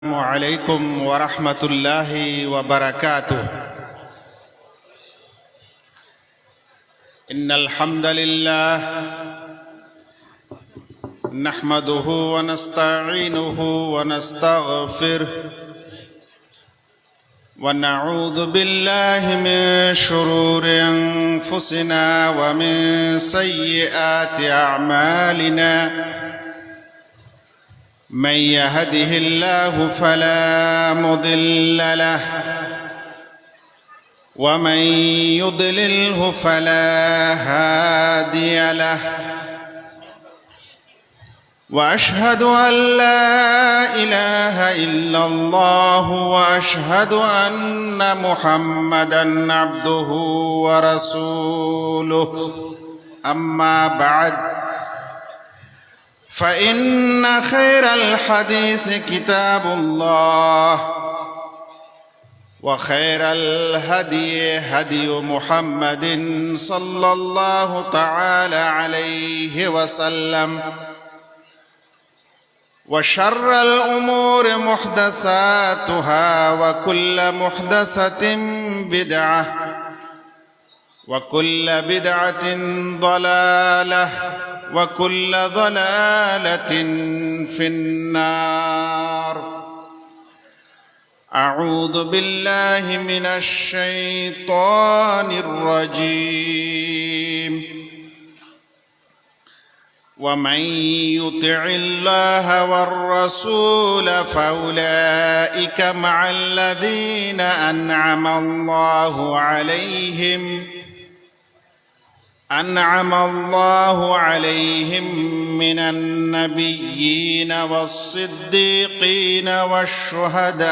السلام عليكم ورحمة الله وبركاته. إن الحمد لله نحمده ونستعينه ونستغفره ونعوذ بالله من شرور أنفسنا ومن سيئات أعمالنا. من يهده الله فلا مضل له ومن يضلله فلا هادي له. وأشهد أن لا إله إلا الله وأشهد أن محمدا عبده ورسوله. أما بعد، فإن خير الحديث كتاب الله وخير الهدي هدي محمد صلى الله تعالى عليه وسلم. وشر الأمور محدثاتها وكل محدثة بدعة وكل بدعة ضلالة وكل ضلالة في النار. أعوذ بالله من الشيطان الرجيم. ومن يطع الله والرسول فأولئك مع الذين أنعم الله عليهم من النبيين والصديقين والشهداء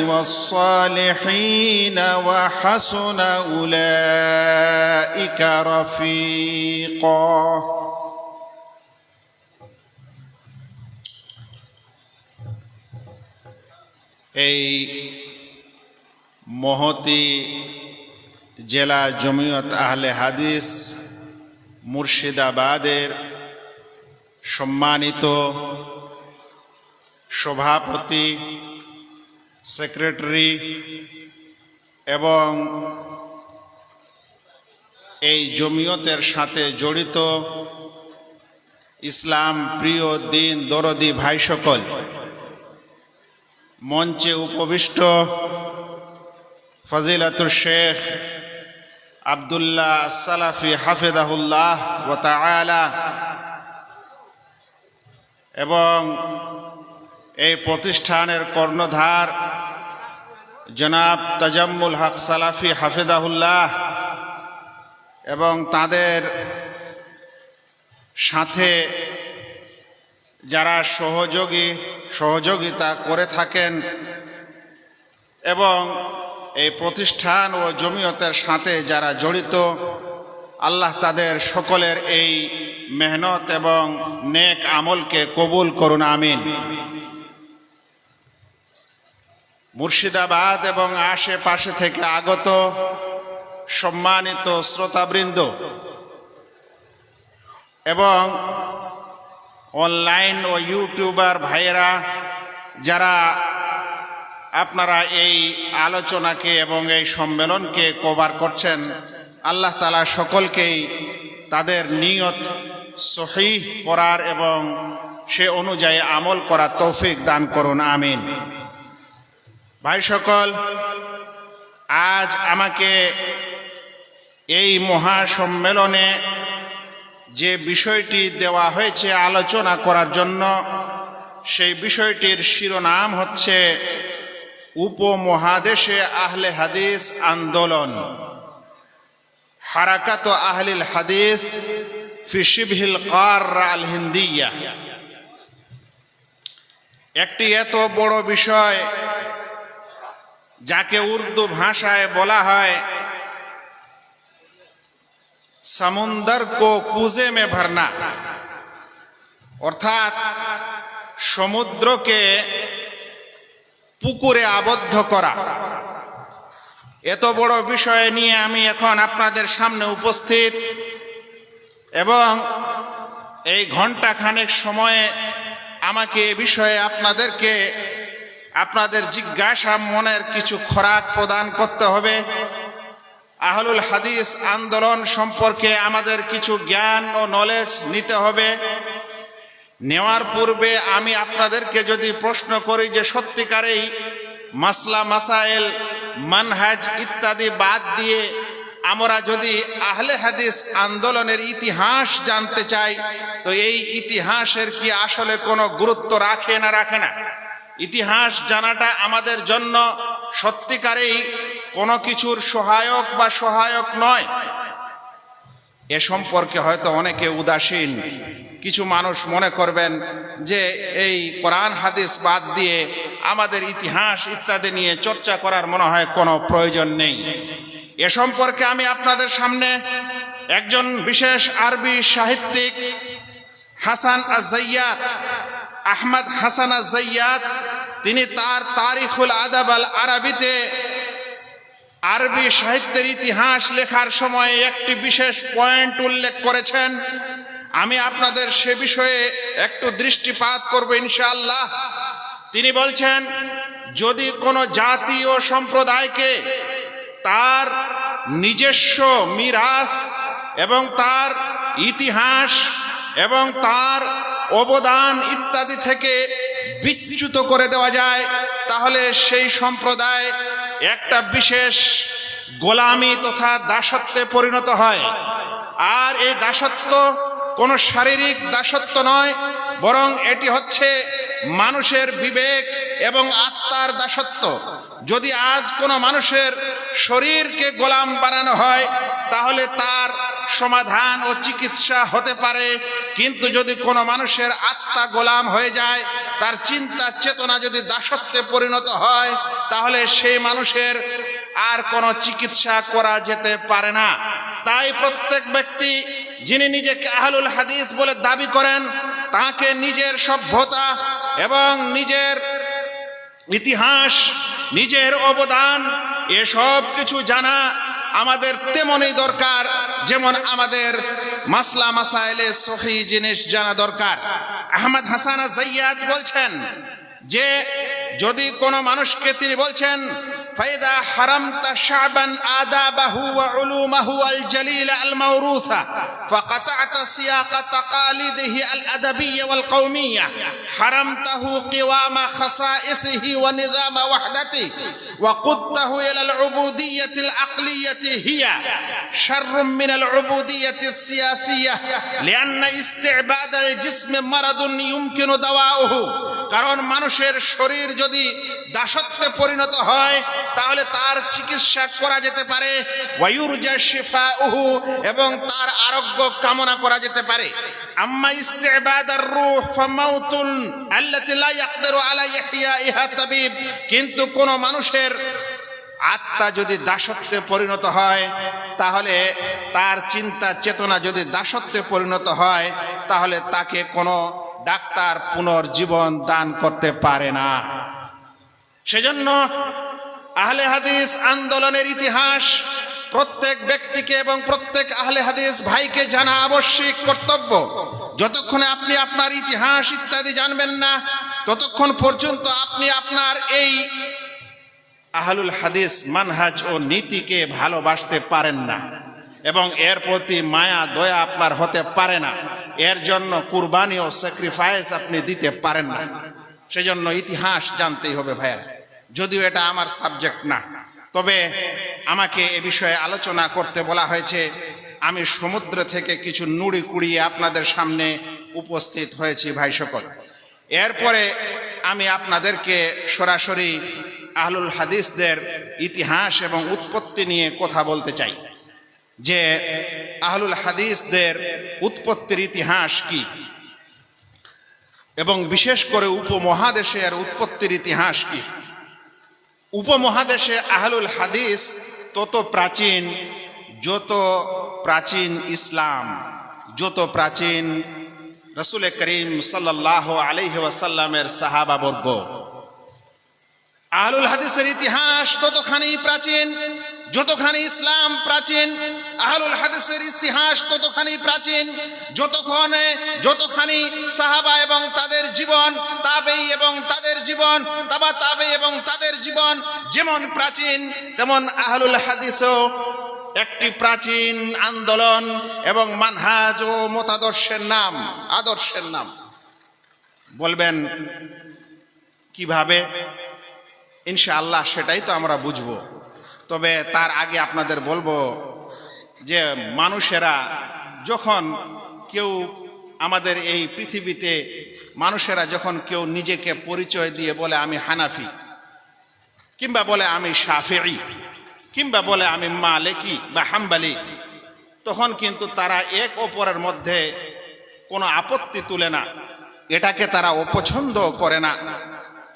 والصالحين وحسن أولئك رفيقا. এই মহতী জেলা জমিয়ত আহলে হাদিস মুর্শিদাবাদের সম্মানিত সভাপতি, সেক্রেটারি এবং এই জমিয়তের সাথে জড়িত ইসলাম প্রিয় দিন দরদি ভাই সকল, মঞ্চে উপবিষ্ট ফজিলাতুল শেখ আব্দুল্লাহ সালাফি হাফিজাহুল্লাহ ওয়া তাআলা এবং এই প্রতিষ্ঠানের কর্ণধার জনাব তাজাম্মুল হক সালাফি হাফিজাহুল্লাহ এবং তাদের সাথে যারা সহযোগিতা করে থাকেন এবং এই প্রতিষ্ঠান ও জমিয়তের সাথে যারা জড়িত, আল্লাহ তাদের সকলের এই মেহনত এবং নেক আমলকে কবুল করুন, আমিন। মুর্শিদাবাদ এবং আশেপাশে থেকে আগত সম্মানিত শ্রোতাবৃন্দ এবং অনলাইন ও ইউটিউবার ভাইয়েরা, যারা আপনারা এই আলোচনাকে এবং এই সম্মেলনকে কভার করছেন, আল্লাহ তাআলা সকলকেই তাদের নিয়ত সহিহ করার এবং সে অনুযায়ী আমল করার তৌফিক দান করুন, আমিন। ভাই সকল, আজ আমাকে এই মহা সম্মেলনে যে বিষয়টি দেওয়া হয়েছে আলোচনা করার জন্য, সেই বিষয়টির শিরোনাম হচ্ছে উপমহাদেশে আহলে হাদিস আন্দোলন, হারাকাত আহলিল হাদিস ফি শিবহিল কাররা আল হিন্দিয়া। একটি এত বড় বিষয় যাকে উর্দু ভাষায় বলা হয় সমুন্দর কো কুজে মে ভরনা, অর্থাৎ সমুদ্রকে পুকুরে আবদ্ধ করা। এত বড় বিষয় নিয়ে আমি এখন আপনাদের সামনে উপস্থিত এবং এই ঘন্টা খানেক সময়ে আমাকে এ বিষয়ে আপনাদের জিজ্ঞাসা মনের কিছু খোরাক প্রদান করতে হবে। আহলুল হাদিস আন্দোলন সম্পর্কে আমাদের কিছু জ্ঞান ও নলেজ নিতে হবে। নেওয়ার পূর্বে আমি আপনাদেরকে যদি প্রশ্ন করি যে সত্যিকারেই মাসলা মাসাইল মানহাজ ইত্যাদি বাদ দিয়ে আমরা যদি আহলে হাদিস আন্দোলনের ইতিহাস জানতে চাই, তো এই ইতিহাসের কি আসলে কোনো গুরুত্ব রাখে না? ইতিহাস জানাটা আমাদের জন্য সত্যিকারেই কোনো কিছুর সহায়ক নয়। এ সম্পর্কে হয়তো অনেকে উদাসীন। কিছু মানুষ মনে করবেন যে এই কোরআন হাদিস বাদ দিয়ে আমাদের ইতিহাস ইত্যাদি নিয়ে চর্চা করার মনে হয় কোনো প্রয়োজন নেই। এ সম্পর্কে আমি আপনাদের সামনে একজন বিশেষ আরবি সাহিত্যিক হাসান আজ-জাইয়াত, আহমদ হাসান আজ-জাইয়াত, তিনি তার তারিখুল আদাব আল আরবিতে আরবি সাহিত্যের ইতিহাস লেখার সময় একটি বিশেষ পয়েন্ট উল্লেখ করেছেন। আমি আপনাদের সে বিষয়ে একটু দৃষ্টিপাত করব ইনশাআল্লাহ। তিনি বলছেন, যদি কোনো জাতি ও সম্প্রদায়কে তার নিজস্ব মিরাস এবং তার ইতিহাস এবং তার অবদান ইত্যাদি থেকে বিচ্যুত করে দেওয়া যায়, তাহলে সেই সম্প্রদায় একটা বিশেষ গোলামি তথা দাসত্বে পরিণত হয়। আর এই দাসত্ব কোনো শারীরিক দাসত্ব নয়, বরং এটি হচ্ছে মানুষের বিবেক এবং আত্মার দাসত্ব। যদি আজ কোনো মানুষের শরীরকে গোলাম বানানো হয়, তাহলে তার সমাধান ও চিকিৎসা হতে পারে। কিন্তু যদি কোনো মানুষের আত্মা গোলাম হয়ে যায়, তার চিন্তা চেতনা যদি দাসত্বে পরিণত হয়, তাহলে সেই মানুষের আর কোনো চিকিৎসা করা যেতে পারে না। তাই প্রত্যেক ব্যক্তি যিনি নিজেকে আহলুল হাদিস বলে দাবি করেন, তাকে নিজের সভ্যতা এবং নিজের ইতিহাস, নিজের অবদান এসব কিছু জানা আমাদের তেমনই দরকার যেমন আমাদের মাসলা মাসাইলে সহি জিনিস জানা দরকার। আহমদ হাসান আজ-জাইয়াত বলছেন যে যদি কোনো মানুষকে, তিনি বলছেন, ফাইদা হারামতা শাবান আদাবাহু ওয়া উলুমাহু আল জালিলা আল মাওরুসা ফাকাতা'তা সিয়াকা তাকালিদিহি আল আদাবিয়্যা ওয়াল কওমিয়্যা হারামতাহু কিওয়ামা খাসাইসিহি ওয়া নিযামা ওয়াহদাতি ওয়া কুদতাহু ইলা আল উবুদিয়্যাতি আল আকলিয়্যাতি হিয়া শাররুম মিন আল উবুদিয়্যাতি সিয়াসিয়্যা লিআন্না ইস্তি'বাদ আল জিসম মারাদুন ইউমকিনু দাওয়াউহু। কারণ মানুষের শরীর যদি দাসত্বে পরিণত হয়, তাহলে তার চিকিৎসা করা যেতে পারে, ওয়ায়ুরজা শিফাউহু, এবং তার আরোগ্য কামনা করা যেতে পারে। আম্মা ইস্তিবাদার রূহ ফামাউতুন আল্লাতী লা ইয়াকদিরু আলা ইহইয়াইহা তাবিব। কিন্তু কোন মানুষের আত্মা যদি দাসত্বে পরিণত হয়, তাহলে তার চিন্তা চেতনা যদি দাসত্বে পরিণত হয়, তাহলে তাকে কোনো ডাক্তার পুনর্জীবন দান করতে পারে না। সেজন্য আহলে হাদিস আন্দোলনের ইতিহাস প্রত্যেক ব্যক্তিকে এবং প্রত্যেক আহলে হাদিস ভাইকে জানা আবশ্যক কর্তব্য। যতক্ষণে আপনি আপনার ইতিহাস ইত্যাদি জানবেন না, ততক্ষণ পর্যন্ত আপনি আপনার এই আহলুল হাদিস মানহাজ ও নীতিকে ভালোবাসতে পারেন না এবং এর প্রতি মায়া দয়া আপনার হতে পারে না। এর জন্য কুরবানি ও স্যাক্রিফাইস আপনি দিতে পারেন না। সেজন্য ইতিহাস জানতেই হবে ভাইয়া। যদিও এটা আমার সাবজেক্ট না, তবে আমাকে এ বিষয়ে আলোচনা করতে বলা হয়েছে। আমি সমুদ্র থেকে কিছু নুড়ি কুড়িয়ে আপনাদের সামনে উপস্থিত হয়েছি ভাই সকল। এরপরে আমি আপনাদেরকে সরাসরি আহলুল হাদিসদের ইতিহাস এবং উৎপত্তি নিয়ে কথা বলতে চাই, যে আহলুল হাদিসদের উৎপত্তির ইতিহাস কি এবং বিশেষ করে উপমহাদেশের উৎপত্তির ইতিহাস কি। উপমহাদেশে আহলুল হাদিস তত প্রাচীন যত প্রাচীন ইসলাম, যত প্রাচীন রাসূল করিম সাল্লাল্লাহু আলাইহি ওয়াসাল্লামের সাহাবাবর্গ। আহলুল হাদিসের ইতিহাস ততখানি প্রাচীন যতখানি ইসলাম প্রাচীন, আহলুল হাদিসের ইতিহাস ততখানি প্রাচীন। যতখানি সাহাবা এবং তাদের জীবন, তাবেঈ এবং তাদের জীবন, তাবা তাবেঈ এবং তাদের জীবন যেমন প্রাচীন, তেমন আহলুল হাদিসও একটি প্রাচীন আন্দোলন এবং মানহাজ ও মতাদর্শের নাম, আদর্শের নাম। বলবেন কিভাবে? ইনশাআল্লাহ সেটাই তো আমরা বুঝবো। তবে তার আগে আপনাদের বলবো যে মানুষেরা যখন কেউ আমাদের এই পৃথিবীতে মানুষেরা যখন কেউ নিজেকে পরিচয় দিয়ে বলে আমি হানাফি, কিংবা বলে আমি শাফিঈ, কিংবা বলে আমি মালিকি বা হাম্বলি, তখন কিন্তু তারা এক অপরের মধ্যে কোনো আপত্তি তুলে না, এটাকে তারা অপছন্দ করে না।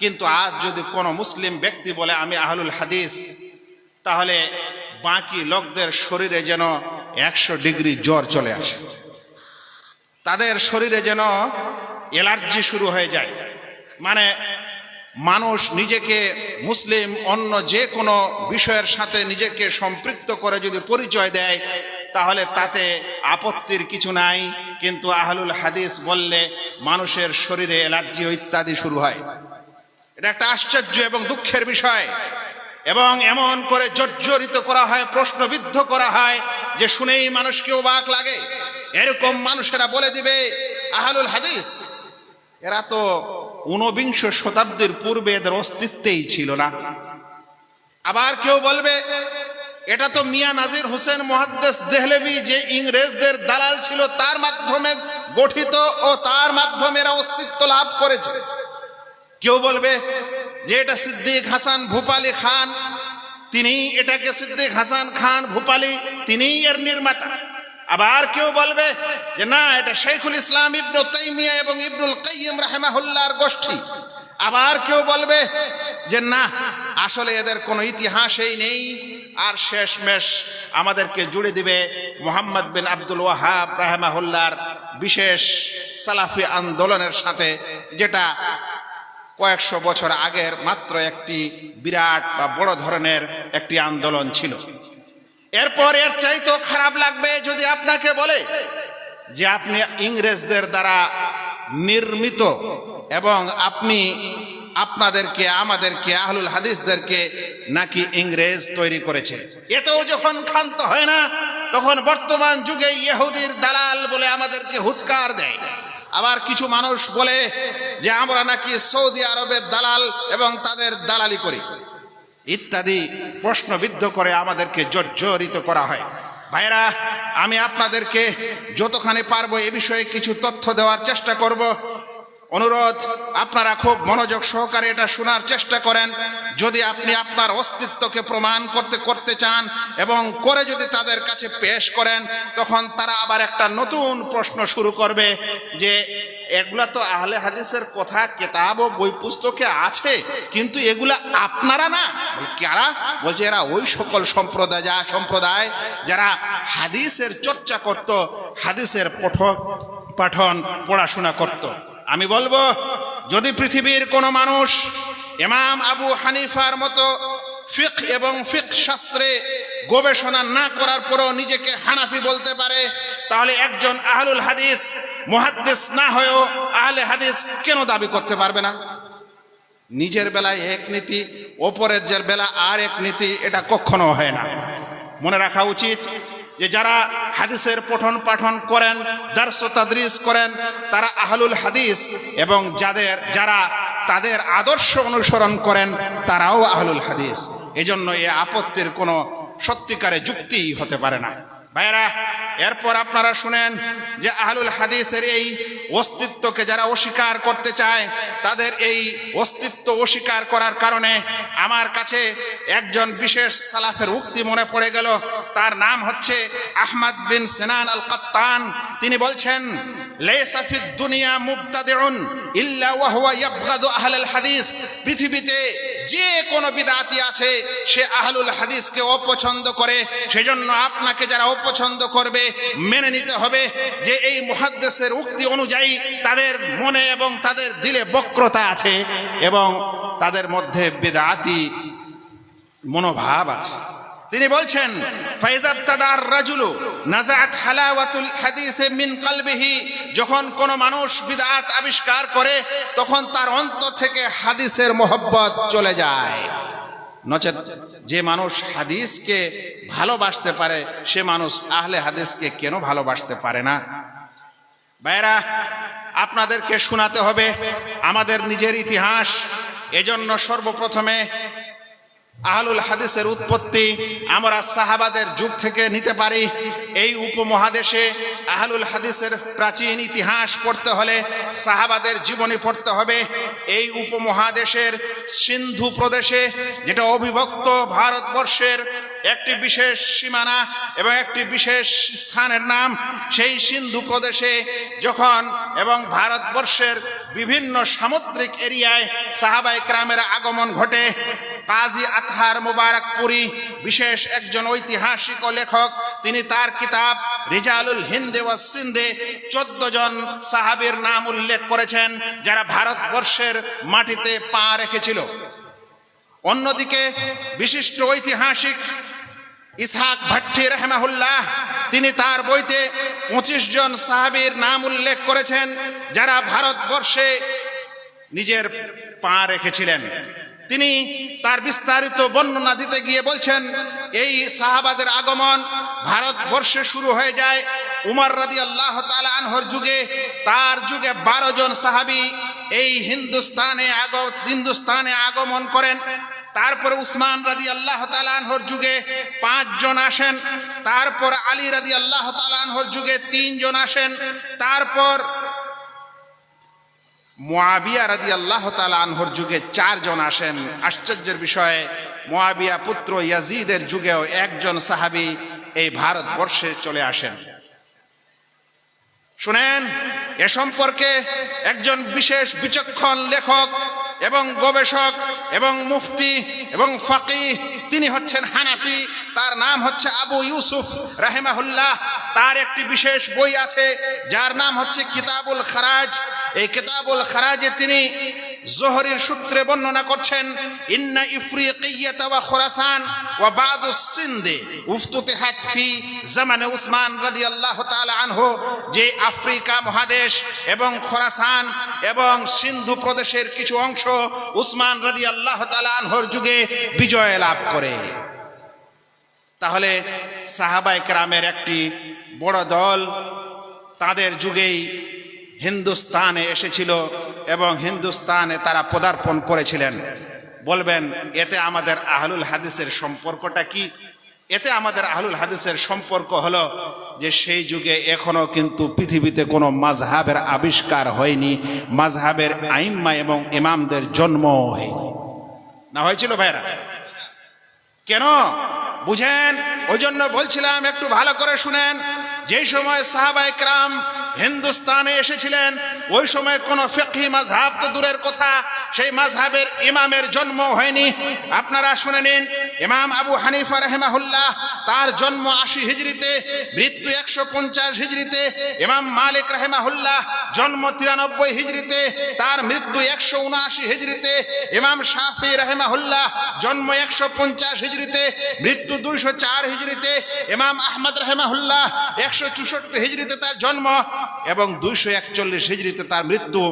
কিন্তু আজ যদি কোনো মুসলিম ব্যক্তি বলে আমি আহলুল হাদিস, তাহলে বাকি লোকদের শরীরে যেন 100 ডিগ্রি জ্বর চলে আসে, তাদের শরীরে যেন অ্যালার্জি শুরু হয়ে যায়। মানে মানুষ নিজেকে মুসলিম অন্য যে কোনো বিষয়ের সাথে নিজেকে সম্পৃক্ত করে যদি পরিচয় দেয়, তাহলে তাতে আপত্তির কিছু নাই। কিন্তু আহলুল হাদিস বললে মানুষের শরীরে অ্যালার্জি ইত্যাদি শুরু হয়। এটা একটা আশ্চর্য এবং দুঃখের বিষয়, এবং এমন করে জর্জরিত করা হয়, প্রশ্নবিদ্ধ করা হয় যে শুনেই মানুষকে অবাক লাগে। এরকম মানুষেরা বলে দিবে আহলুল হাদিস, এরা তো 19 শতাব্দীর পূর্বে এদের অস্তিত্বেই ছিল না। আবার কেউ বলবে এটা তো মিয়া নাজির হোসেন মুহাদ্দিস দেহলভী, যে ইংরেজদের দালাল ছিল, তার মাধ্যমে গঠিত ও তার মাধ্যমে এরা অস্তিত্ব লাভ করেছে। কেউ বলবে যে এটা সিদ্দিক হাসান ভূপালী খান, তিনি এটাকে সিদ্দিক হাসান খান ভূপালী, তিনিই এর নির্মাতা। আবার কেউ বলবে যে না, এটা শাইখুল ইসলাম ইবনে তাইমিয়া এবং ইবনুল কাইয়িম রাহিমাহুল্লাহর গোষ্ঠী। আবার কেউ বলবে যে না, আসলে এদের কোনো ইতিহাসই নেই, আর শেষমেশ আমাদেরকে জুড়ে দিবে মুহাম্মদ বিন আব্দুল ওয়াহাব রাহিমাহুল্লাহর বিশেষ সালাফি আন্দোলনের সাথে, যেটা কয়েকশো বছর আগের মাত্র একটি বিরাট বা বড় ধরনের একটি আন্দোলন ছিল। এরপর এর চাইতেও খারাপ লাগবে যদি আপনাকে বলে যে আপনি ইংরেজদের দ্বারা নির্মিত এবং আপনি আপনাদেরকে, আমাদেরকে, আহলুল হাদিসদেরকে নাকি ইংরেজ তৈরি করেছে। এতেও যখন ক্ষান্ত হয় না, তখন বর্তমান যুগে ইহুদির দালাল বলে আমাদেরকে হুৎকার দেয়। আবার কিছু মানুষ বলে যে আমরা নাকি সৌদি আরবের দালাল এবং তাদের দালালি করি ইত্যাদি প্রশ্নবিদ্ধ করে আমাদেরকে জর্জরিত করা হয়। ভাইরা, আমি আপনাদেরকে যতখানি পারবো এ বিষয়ে কিছু তথ্য দেওয়ার চেষ্টা করব। অনুরোধ, আপনারা খুব মনোযোগ সহকারে এটা শোনার চেষ্টা করেন। যদি আপনি আপনার অস্তিত্বকে প্রমাণ করতে চান এবং করে যদি তাদের কাছে পেশ করেন, তখন তারা আবার একটা নতুন প্রশ্ন শুরু করবে যে এগুলা তো আহলে হাদিসের কথা কিতাব ও বই পুস্তকে আছে, কিন্তু এগুলা আপনারা না। কারা? বলছে এরা ওই সকল সম্প্রদায় যারা হাদিসের চর্চা করত, হাদিসের পাঠন পড়াশোনা করত। আমি বলবো, যদি পৃথিবীর কোনো মানুষ ইমাম আবু হানিফার মতো ফিকহ এবং ফিকহ শাস্ত্রে গবেষণা না করার পরও নিজেকে হানাফি বলতে পারে, তাহলে একজন আহলুল হাদিস মুহাদ্দিস না হয়েও আহলে হাদিস কেন দাবি করতে পারবে না? নিজের বেলায় এক নীতি, ওপরের যে বেলা আর এক নীতি, এটা কখনো হয় না। মনে রাখা উচিত যে যারা হাদিসের পঠন পাঠন করেন, দারস ও তাদরিস করেন, তারা আহলুল হাদিস, এবং যারা তাদের আদর্শ অনুসরণ করেন তারাও আহলুল হাদিস। এজন্য এ আপত্তির কোনো সত্যিকারে যুক্তি হতে পারে না। ভাইরা, এরপর আপনারা শুনেন যে আহলুল হাদিসের এই অস্তিত্বকে যারা অস্বীকার করতে চায়, তাদের এই অস্তিত্ব অস্বীকার করার কারণে আমার কাছে একজন বিশেষ সালাফের উক্তি মনে পড়ে গেল। তার নাম হচ্ছে আহমদ বিন সিনান আল কাত্তান। তিনি বলছেন, লাইসা ফিদ দুনিয়া মুবতাদিউন ইল্লা ওয়া হুয়া ইয়াবগাদু আহলুল হাদিস। পৃথিবীতে যে কোনো বিদআতি আছে সে আহলুল হাদিসকে অপছন্দ করে। সেজন্য আপনাকে যারা অপছন্দ করবে, মেনে নিতে হবে যে এই মুহাদ্দিসের উক্তি অনুযায়ী তাদের মনে এবং তাদের দিলে বক্রতা আছে এবং তাদের মধ্যে বিদআতি মনোভাব আছে। তিনি বলছেন ফাইযাবতাদার রাজুলু নাযাআত হালাওয়াতুল হাদিস মিন কলবিহি, যখন কোন মানুষ বিদআত আবিষ্কার করে তখন তার অন্তর থেকে হাদিসের মোহব্বত চলে যায়। নচেত যে মানুষ হাদিসকে ভালোবাসতে পারে সে মানুষ আহলে হাদিসকে কেন ভালোবাসতে পারে না? ভাইরা, আপনাদেরকে শোনাতে হবে আমাদের নিজের ইতিহাস। এজন্য সর্বপ্রথমে আহলুল হাদিসের উৎপত্তি আমরা সাহাবাদের যুগ থেকে নিতে পারি। এই উপমহাদেশে আহলুল হাদিসের প্রাচীন ইতিহাস পড়তে হলে সাহাবাদের জীবনী পড়তে হবে। এই উপমহাদেশের সিন্ধু প্রদেশে, যেটা অবিভক্ত ভারতবর্ষের একটি বিশেষ সীমানা এবং একটি বিশেষ স্থানের নাম, সেই সিন্ধু প্রদেশে যখন এবং ভারতবর্ষের বিভিন্ন সামুদ্রিক এরিয়ায় সাহাবায়ে কেরামের আগমন ঘটে, কাজী আতহার মুবারকপুরী বিশেষ একজন ঐতিহাসিক ও লেখক, তিনি তার কিতাব রিজালুল হিন্দে ওয়াস সিন্ধে 14 জন সাহাবীর নাম উল্লেখ করেছেন যারা ভারতবর্ষের মাটিতে পা রেখেছিল। অন্যদিকে বিশিষ্ট ঐতিহাসিক ইসহাক ভাট্টি রাহিমাহুল্লাহ, তিনি তার বইতে 25 জন সাহাবীর নাম উল্লেখ করেছেন যারা ভারতবর্ষে নিজের পা রেখেছিলেন। তিনি তার বিস্তারিত বর্ণনা দিতে গিয়ে বলছেন, এই সাহাবাদের আগমন ভারতবর্ষে শুরু হয়ে যায় উমর রাদিয়াল্লাহু তাআলা আনহুর যুগে। তার যুগে 12 জন সাহাবী এই হিন্দুস্তানে আগমন করেন। তারপর উসমান রাদিয়াল্লাহু তাআলা আনহুর যুগে 5 জন আসেন। তারপর আলী রাদিয়াল্লাহু তাআলা আনহুর যুগে 3 জন আসেন। তারপর মুআবিয়া রাদিয়াল্লাহু তাআলা আনহুর যুগে 4 জন আসেন। আশ্চর্যের বিষয়, মুআবিয়া পুত্র ইয়াজিদের যুগেও 1 জন সাহাবী এই ভারতবর্ষে চলে আসেন। শুনেন, এ সম্পর্কে একজন বিশেষ বিচক্ষণ লেখক এবং গবেষক এবং মুফতি এবং ফাকিহ, তিনি হচ্ছেন হানাফি, তার নাম হচ্ছে আবু ইউসুফ রাহিমাহুল্লাহ। তার একটি বিশেষ বই আছে যার নাম হচ্ছে কিতাবুল খারাজ। এই কিতাবুল খারাজে তিনি জোহরির সূত্রে বর্ণনা করছেন, ইন্না ইফরিকিয়াতা ওয়া খুরাসান ওয়া বাদুস সিন্ধে উফতুতিহাত ফি জামানে উসমান রাদিয়াল্লাহু তাআলা আনহু, যে আফ্রিকা মহাদেশ এবং খোরাসান এবং সিন্ধু প্রদেশের কিছু অংশ উসমান রাদিয়াল্লাহু তাআলা আনহুর যুগে বিজয় লাভ করে। তাহলে সাহাবায়ে কেরামের একটি বড় দল তাদের যুগেই হিন্দুস্তানে এসেছিল এবং হিন্দুস্তানে তারা পদার্পণ করেছিলেন। বলবেন, এতে আমাদের আহলুল হাদিসের সম্পর্কটা কি? এতে আমাদের আহলুল হাদিসের সম্পর্ক হলো যে সেই যুগে এখনো কিন্তু পৃথিবীতে কোনো মাযহাবের আবিষ্কার হয়নি, মাযহাবের আইম্মা এবং ইমামদের জন্ম হয়নি। না হয়েছিল ভাইরা? কেন বুঝেন? ওই জন্য বলছিলাম, একটু ভালো করে শুনেন। যেই সময় সাহাবায়ে কেরাম হিন্দুস্তানে এসেছিলেন ওই সময় কোনো ফিকহি মাযহাব তো দূরের কথা, সেই মাযহাবের ইমামের জন্ম হয়নি। আপনারা শুনে নিন, ইমাম আবু হানিফা রাহিমাহুল্লাহ, তার জন্ম 80 হিজরিতে, মৃত্যু 150 হিজরিতে। ইমাম মালিক রাহিমাহুল্লাহ জন্ম 93 হিজরিতে, তার মৃত্যু 179 হিজরিতে। ইমাম শাফি রাহিমাহুল্লাহ জন্ম 150 হিজরিতে, মৃত্যু 204 হিজরিতে। ইমাম আহমদ রাহিমাহুল্লাহ 164 হিজরিতে তার জন্ম এবং 241 হিজরিতে তার মৃত্যু।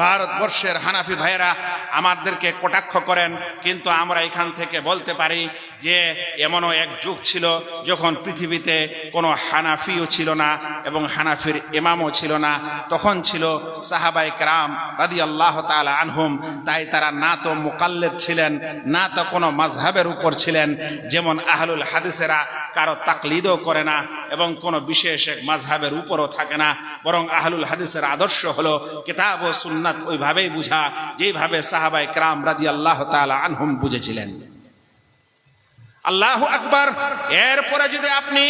ভারতবর্ষের হানাফি ভাইয়েরা আমাদেরকে কটাক্ষ করেন, কিন্তু আমরা এখান থেকে বলতে পারি যে এমনও এক যুগ ছিল যখন পৃথিবীতে কোনো হানাফিও ছিল না এবং হানাফির ইমামও ছিল না। তখন ছিল সাহাবায়ে কেরাম রাদিয়াল্লাহু তাআলা আনহুম। তাই তারা না তো মুকাল্লিদ ছিলেন, না তো কোনো মাযহাবের উপর ছিলেন। যেমন আহলুল হাদিসেরা কারো তাকলিদও করে না এবং কোনো বিশেষ এক মাযহাবের উপরও থাকে না, বরং আহলুল হাদিসের আদর্শ হলো কিতাব ও সুন্নাত ওইভাবেই বুঝা যেইভাবে সাহাবায়ে কেরাম রাদিয়াল্লাহু তাআলা আনহুম বুঝেছিলেন। আল্লাহু আকবার। এরপরে যদি আপনি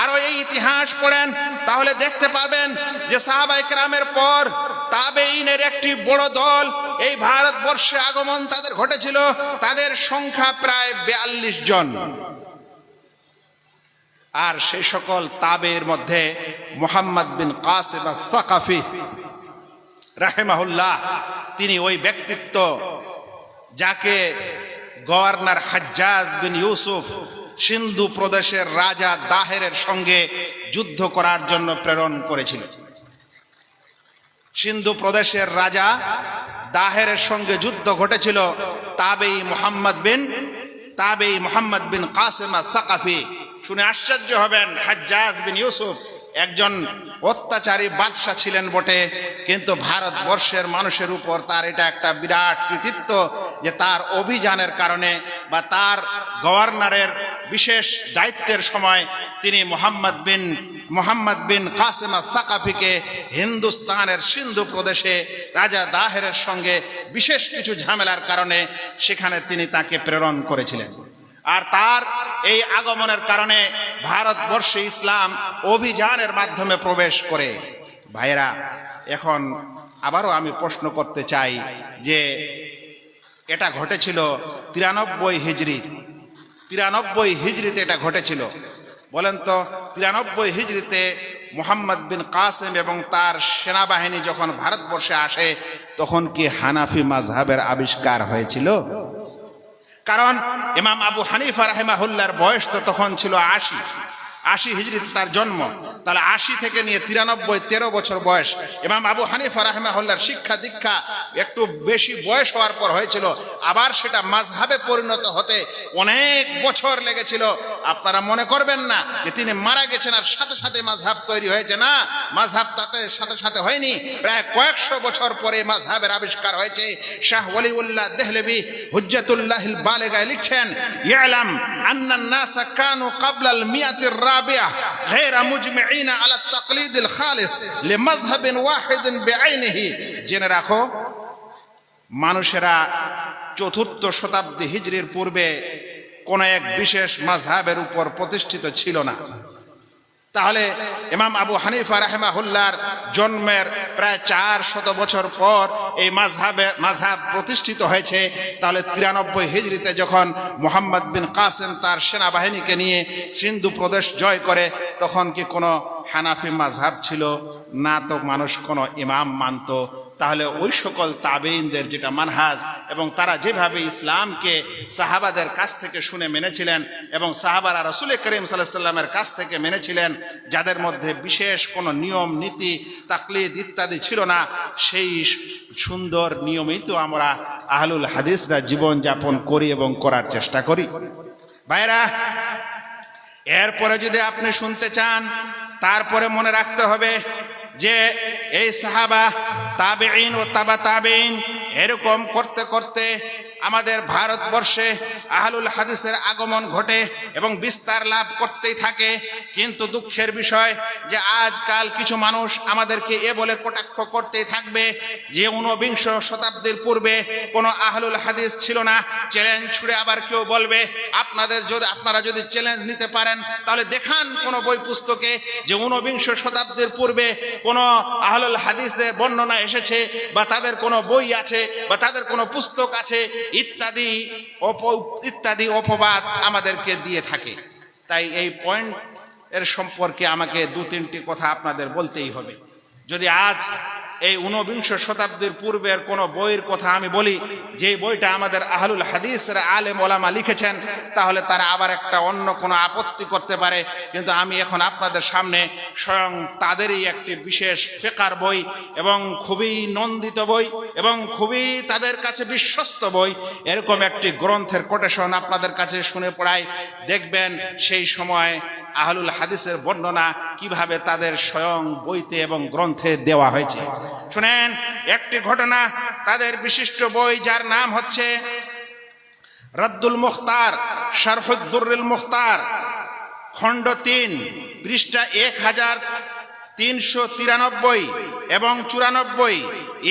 আরো এই ইতিহাস পড়েন তাহলে দেখতে পাবেন যে সাহাবায়ে কেরামের পর তাবেঈনের একটি বড় দল এই ভারতবর্ষে আগমন তাদের ঘটেছিল। তাদের সংখ্যা প্রায় 42 জন। আর সেই সকল তাবেঈর মধ্যে মুহাম্মদ বিন কাসিম আস-সাকাফি রাহিমাহুল্লাহ, তিনি ওই ব্যক্তিত্ব যাকে গভর্নর হাজ্জাজ বিন ইউসুফ সিন্ধু প্রদেশের রাজা দাহেরের সঙ্গে যুদ্ধ করার জন্য প্রেরণ করেছিল। সিন্ধু প্রদেশের রাজা দাহেরের সঙ্গে যুদ্ধ ঘটেছিল তাবেই মুহাম্মদ বিন কাসিম আস-সাকাফি। শুনে আশ্চর্য হবেন, হাজ্জাজ বিন ইউসুফ একজন অত্যাচারী বাদশা ছিলেন বটে, কিন্তু ভারতবর্ষের মানুষের উপর তার এটা একটা বিরাট কৃতিত্ব যে তার অভিযানের কারণে বা তার গভর্নরের বিশেষ দায়িত্বের সময় তিনি মুহাম্মদ বিন কাসিম আস-সাকাফিকে হিন্দুস্তানের সিন্ধু প্রদেশে রাজা দাহেরের সঙ্গে বিশেষ কিছু ঝামেলার কারণে সেখানে তিনি তাকে প্রেরণ করেছিলেন। আর তার এই আগমনের কারণে ভারতবর্ষে ইসলাম অভিযানের মাধ্যমে প্রবেশ করে। ভাইরা, এখন আবারও আমি প্রশ্ন করতে চাই যে এটা ঘটেছিল 93 হিজরিতে এটা ঘটেছিল। বলেন তো, 93 হিজরিতে মুহাম্মদ বিন কাসিম এবং তার সেনাবাহিনী যখন ভারতবর্ষে আসে তখন কি হানাফি মাযহাবের আবিষ্কার হয়েছিল? কারণ ইমাম আবু হানিফা রাহিমাহুল্লাহর বয়স তো তখন ছিল 80 হিজরিতে তার জন্ম। তাহলে 80 থেকে নিয়ে 93, 13 বছর বয়স। ইমাম আবু হানিফা রাহিমাহুল্লাহর শিক্ষা দীক্ষা একটু বেশি বয়স হওয়ার পর হয়েছিল, আবার সেটা মাযহাবে পরিণত হতে অনেক বছর লেগেছিল। আপনারা মনে করবেন না যে তিনি মারা গেছেন আর সাথে সাথে মাযহাব তৈরি হয়েছে। না, মাযহাব তাতে সাথে সাথে হয়নি, প্রায় কয়েকশো বছর পরে মাযহাবের আবিষ্কার হয়েছে। শাহ ওয়ালিউল্লাহ দেহলেভি হুজ্জাতুল্লাহিল বালিগায় লিখছেন, ইয়ালাম আন্নান নাসা কানু ক্বাবলাল মিয়াতির রাবিআ গায়রা মুজমিঈনা আলা তাকলিদিল খালিস লিমাযহাবিন ওয়াহিদিন বিআইনিহি। জেনে রাখো, মানুষেরা 4th শতাব্দী হিজরির পূর্বে কোন এক বিশেষ মাযহাবের উপর প্রতিষ্ঠিত ছিল না। তাহলে ইমাম আবু হানিফা রাহিমাহুল্লাহর জন্মের প্রায় 400 বছর পর এই মাযহাব প্রতিষ্ঠিত হয়েছে। তাহলে 93 হিজরিতে যখন মুহাম্মদ বিন কাসিম তার সেনাবাহিনীকে নিয়ে সিন্ধু প্রদেশ জয় করে, তখন কি কোনো হানাফি মাযহাব ছিল না? তো মানুষ কোনো ইমাম মানত। তাহলে ওই সকল তাবেঈনদের যেটা মানহাজ এবং তারা যেভাবে ইসলামকে সাহাবাদের কাছ থেকে শুনে মেনেছিলেন এবং সাহাবারা রাসূল করিম সাল্লাল্লাহু আলাইহি ওয়াসাল্লামের কাছ থেকে মেনেছিলেন, যাদের মধ্যে বিশেষ কোনো নিয়ম নীতি তাকলিদ ইত্যাদি ছিল না, সেই সুন্দর নিয়মেই তো আমরা আহলুল হাদিসরা জীবন যাপন করি এবং করার চেষ্টা করি। ভাইরা, এরপরে যদি আপনি শুনতে চান, তারপরে মনে রাখতে হবে যে এই সাহাবা তাবেঈন ও তাবা তাবেঈন এরকম করতে করতে আমাদের ভারতবর্ষে আহলুল হাদিসের আগমন ঘটে এবং বিস্তার লাভ করতেই থাকে। কিন্তু দুঃখের বিষয় যে আজকাল কিছু মানুষ আমাদেরকে এ বলে কটাক্ষ করতেই থাকবে যে 49 শতাব্দীর পূর্বে কোনো আহলুল হাদিস ছিল না। চ্যালেঞ্জ ছুড়ে আবার কেউ বলবে, আপনারা যদি চ্যালেঞ্জ নিতে পারেন তাহলে দেখান কোনো বই পুস্তকে যে 49 শতাব্দীর পূর্বে কোনো আহলুল হাদিসের বর্ণনা এসেছে বা তাদের কোনো বই আছে বা তাদের কোনো পুস্তক আছে ইত্যাদি অপবাদ আমাদেরকে দিয়ে থাকে। তাই এই পয়েন্ট এর সম্পর্কে আমাকে 2-3টি কথা আপনাদের বলতেই হবে। যদি আজ এই 49 শতাব্দীর পূর্বের কোনো বইয়ের কথা আমি বলি, যে বইটা আমাদের আহলুল হাদিসের আলেম ওলামা লিখেছেন, তাহলে তারা আবার একটা অন্য কোনো আপত্তি করতে পারে। কিন্তু আমি এখন আপনাদের সামনে স্বয়ং তাদেরই একটি বিশেষ ফিকহের বই এবং খুবই নন্দিত বই এবং খুবই তাদের কাছে বিশ্বস্ত বই, এরকম একটি গ্রন্থের কোটেশন আপনাদের কাছে শুনে পড়াই। দেখবেন সেই সময় আহলুল হাদিসের বর্ণনা কিভাবে তাদের স্বয়ং বইতে এবং গ্রন্থে দেওয়া হয়েছে। শুনেন একটি ঘটনা, তাদের বিশিষ্ট বই যার নাম হচ্ছে রাদ্দুল মুখতার শারহুদ দুররিল মুখতার, খণ্ড 3, পৃষ্ঠা 1393 এবং 94,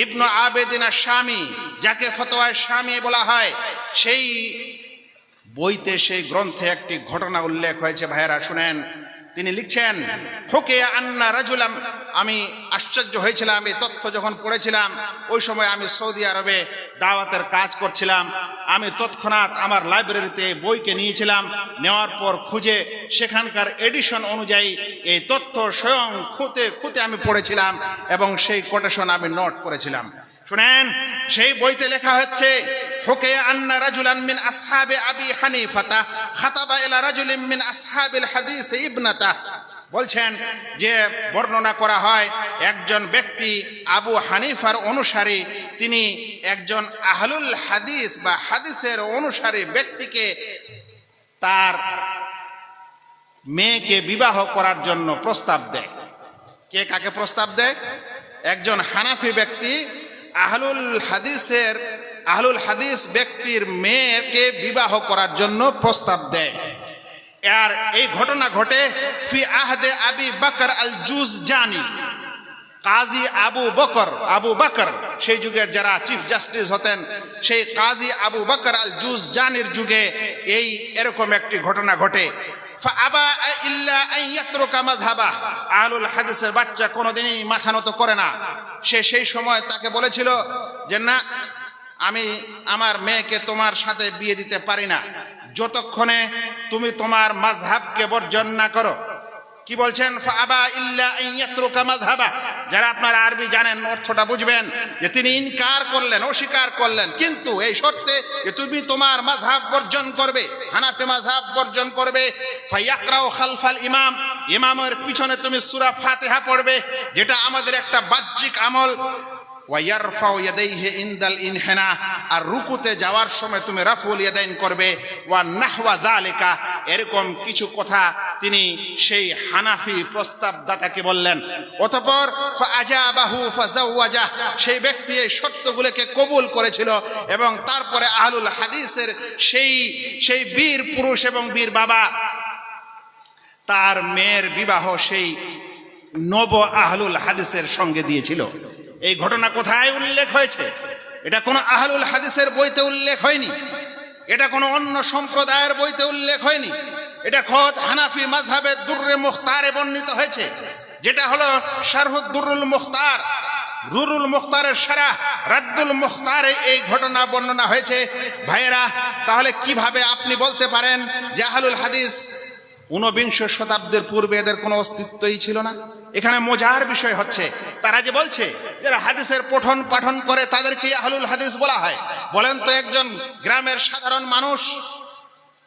ইবনু আবেদিন আশ-শামী, যাকে ফতোয়ায়ে শামী বলা হয়, সেই বইতে সেই গ্রন্থে একটি ঘটনা উল্লেখ হয়েছে। ভাইয়েরা শুনেন, তিনি লিখছেন, হুকিয়া আন্না রাজুলাম। আমি আশ্চর্য হয়েছিলাম এই তথ্য যখন পড়েছিলাম। ওই সময় আমি সৌদি আরবে দাওয়াতের কাজ করছিলাম। আমি তৎক্ষণাৎ আমার লাইব্রেরিতে বইকে নিয়েছিলাম, নেওয়ার পর খুঁজে সেখানকার এডিশন অনুযায়ী এই তথ্য স্বয়ং খুঁতে আমি পড়েছিলাম এবং সেই কোটেশন আমি নোট করেছিলাম। শুনেন, সেই বইতে লেখা হচ্ছে, হুকিয়া আন্না রাজুলান মিন আসহাবি আবি হানিফাতা খাতাবা ইলা রাজুলিন মিন আসহাবিল হাদিস ইবনাতা। বলছেন যে বর্ণনা করা হয় একজন ব্যক্তি আবু হানিফার অনুসারী, তিনি একজন আহলুল হাদিস বা হাদিসের অনুসারী ব্যক্তিকে তার মেয়েকে বিবাহ করার জন্য প্রস্তাব দেয়। কে কাকে প্রস্তাব দেয়? একজন হানাফি ব্যক্তি আহলুল হাদিস ব্যক্তির মেয়েকে বিবাহ করার জন্য প্রস্তাব দেয়। আর এই ঘটনা ঘটে ফি আহদে আবি বকর আল জুজজানি। কাজী আবু বকর সেই যুগের যারা চিফ জাস্টিস হতেন, সেই কাজী আবু বকর আল জুজজানির যুগে এরকম একটি ঘটনা ঘটে। ফাআবা ইল্লা আন ইয়াতরুকা মাযহাবাহ। আহলুল হাদিসের বাচ্চা কোনোদিনই মাথা নত করে না। সে সেই সময় তাকে বলেছিল যে না, আমি আমার মেয়েকে তোমার সাথে বিয়ে দিতে পারি না যতক্ষণে তুমি তোমার মাযহাবকে বর্জন না করো। কি বলছেন? ফাআবা ইল্লা আন ইয়াতরুকা মাযহাবাহ। যারা আপনারা আরবি জানেন অর্থটা বুঝবেন যে তিনি ইনকার করলেন, অস্বীকার করলেন, কিন্তু এই শর্তে যে তুমি তোমার মাযহাব বর্জন করবে, হানাফি মাযহাব বর্জন করবে। ফায়াকরাউ খালফাল ইমাম, ইমামের পিছনে তুমি সূরা ফাতিহা পড়বে, যেটা আমাদের একটা বাহ্যিক আমল। ওয়াইয়ারফাউ ইয়াদাইহি ইনদাল ইনহিনা, আর রুকুতে যাওয়ার সময় তুমি রাফুল ইয়াদাইন করবে। ওয়া নাহওয়া যালিকা, এরকম কিছু কথা তিনি সেই হানাফি প্রস্তাবদাতাকে বললেন। অতঃপর ফাআজাবাহু ফাজাওয়াজা, সেই ব্যক্তি এই শর্তগুলোকে কবুল করেছিল এবং তারপরে আহলুল হাদিসের সেই বীর পুরুষ এবং বীর বাবা তার মেয়ের বিবাহ সেই নব আহলুল হাদিসের সঙ্গে দিয়েছিল। এই ঘটনা কোথায় উল্লেখ হয়েছে? এটা কোনো আহলুল হাদিসের বইতে উল্লেখ হয়নি, এটা কোনো অন্য সম্প্রদায়ের বইতে উল্লেখ হয়নি। এটা খোদ হানাফি মাযহাবের দুররে মুখতারে বর্ণিত হয়েছে, যেটা হলো শারহুদ দুরুল মুখতার। রুরুল মুখতারের শারাহ রাদ্দুল মুখতারে এই ঘটনা বর্ণনা হয়েছে। ভাইয়েরা, তাহলে কিভাবে আপনি বলতে পারেন যে আহলুল হাদিস ঊনবিংশ শতাব্দীর পূর্বে এদের কোনো অস্তিত্বই ছিল না? এখানে মজার বিষয় হচ্ছে, তারা যে বলছে যারা হাদিসের পঠন পাঠন করে তাদেরকে আহলুল হাদিস বলা হয়। বলেন তো, একজন গ্রামের সাধারণ মানুষ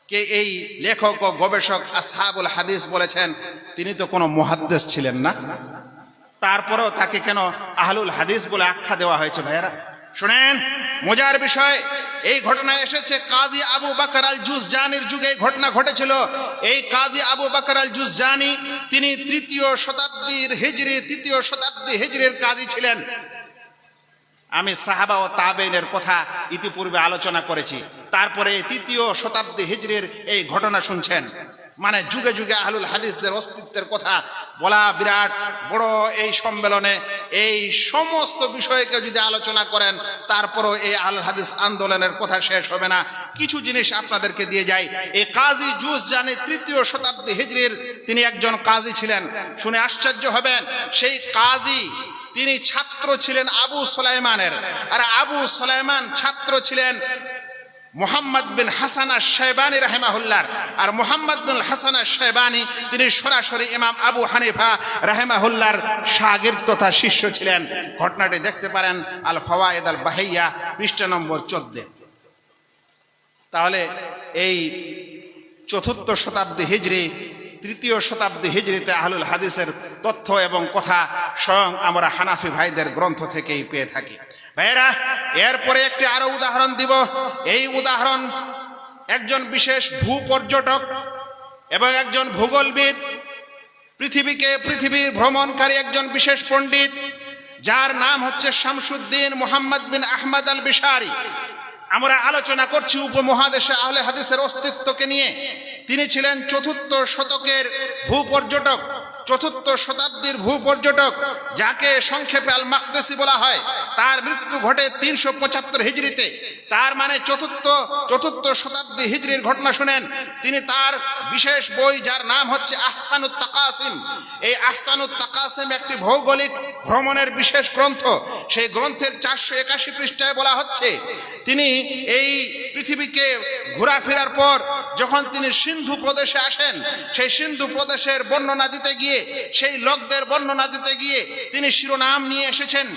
কে এই লেখক ও গবেষক আসহাবুল হাদিস বলেছেন, তিনি তো কোনো মুহাদ্দিস ছিলেন না, তারপরেও তাকে কেন আহলুল হাদিস বলে আখ্যা দেওয়া হয়েছে? ভাইয়েরা শুনেন, মজার বিষয়, এই ঘটনা এসেছে কাজী আবু বকর আল জুজজানির যুগে ঘটনা ঘটেছিল। এই কাজী আবু বকর আল জুজজানি তিনি তৃতীয় শতাব্দী হিজরির কাজী ছিলেন। আমি সাহাবা ও তাবেঈনের কথা ইতিপূর্বে আলোচনা করেছি। তারপরে তৃতীয় শতাব্দী হিজরির এই ঘটনা শুনছেন, মানে যুগে যুগে আহলুল হাদিসদের অস্তিত্বের কথা বলা বিরাট বড়। এই সম্মেলনে এই সমস্ত বিষয়কে যদি আলোচনা করেন তারপরও এই আহলুল হাদিস আন্দোলনের কথা শেষ হবে না। কিছু জিনিস আপনাদেরকে দিয়ে যাই। এই কাজী জুজজানি তৃতীয় শতাব্দী হিজরির তিনি একজন কাজী ছিলেন। শুনে আশ্চর্য হবেন, সেই কাজী তিনি ছাত্র ছিলেন আবু সুলাইমানের, আর আবু সুলাইমান ছাত্র ছিলেন মুহাম্মদ বিন হাসান আশ-শায়বানী রাহিমাহুল্লাহ। আর মুহাম্মদ বিন হাসান আশ-শায়বানী তিনি সরাসরি ইমাম আবু হানিফা রাহিমাহুল্লাহর শাগির্দ তথা শিষ্য ছিলেন। ঘটনাটি দেখতে পারেন আল ফাওয়ায়েদ আল বাহিয়া পৃষ্ঠা নম্বর 14। তাহলে এই চতুর্থ শতাব্দী হিজরি, তৃতীয় শতাব্দী হিজরিতে আহলুল হাদিসের তথ্য এবং কথা স্বয়ং আমরা হানাফি ভাইদের গ্রন্থ থেকেই পেয়ে থাকি। ভাইয়েরা, এরপরে একটি আরো উদাহরণ দিব। এই উদাহরণ একজন বিশেষ ভূপর্যটক এবং একজন ভূগোলবিদ, পৃথিবীর ভ্রমণকারী একজন বিশেষ পণ্ডিত, যার নাম হচ্ছে শামসুদ্দিন মুহাম্মদ বিন আহমদ আল বিশারি। আমরা আলোচনা করছি উপমহাদেশে আহলে হাদিসের অস্তিত্বকে নিয়ে। তিনি ছিলেন চতুর্থ শতকের ভূপর্যটক, চতুর্থ শতাব্দীর ভূপর্যটক, যাকে সংক্ষেপে আল মাকদেসি বলা হয়। তার মৃত্যু ঘটে 375 হিজরিতে। তার মানে চতুর্থ শতাব্দী হিজরির ঘটনা শুনেন। তিনি তার বিশেষ বই, যার নাম হচ্ছে আহসানুত তাকাসিম। এই আহসানুত তাকাসিম একটি ভৌগোলিক ভ্রমণের বিশেষ গ্রন্থ। সেই গ্রন্থের 481 পৃষ্ঠায় বলা হচ্ছে তিনি এই পৃথিবীকে ঘোরাফেরার পর যখন তিনি সিন্ধু প্রদেশে আসেন, সেই সিন্ধু প্রদেশের বর্ণনা দিতে গিয়ে, সেই লোকদের বর্ণনা দিতে গিয়ে তিনি শিরোনাম নিয়ে এসেছেন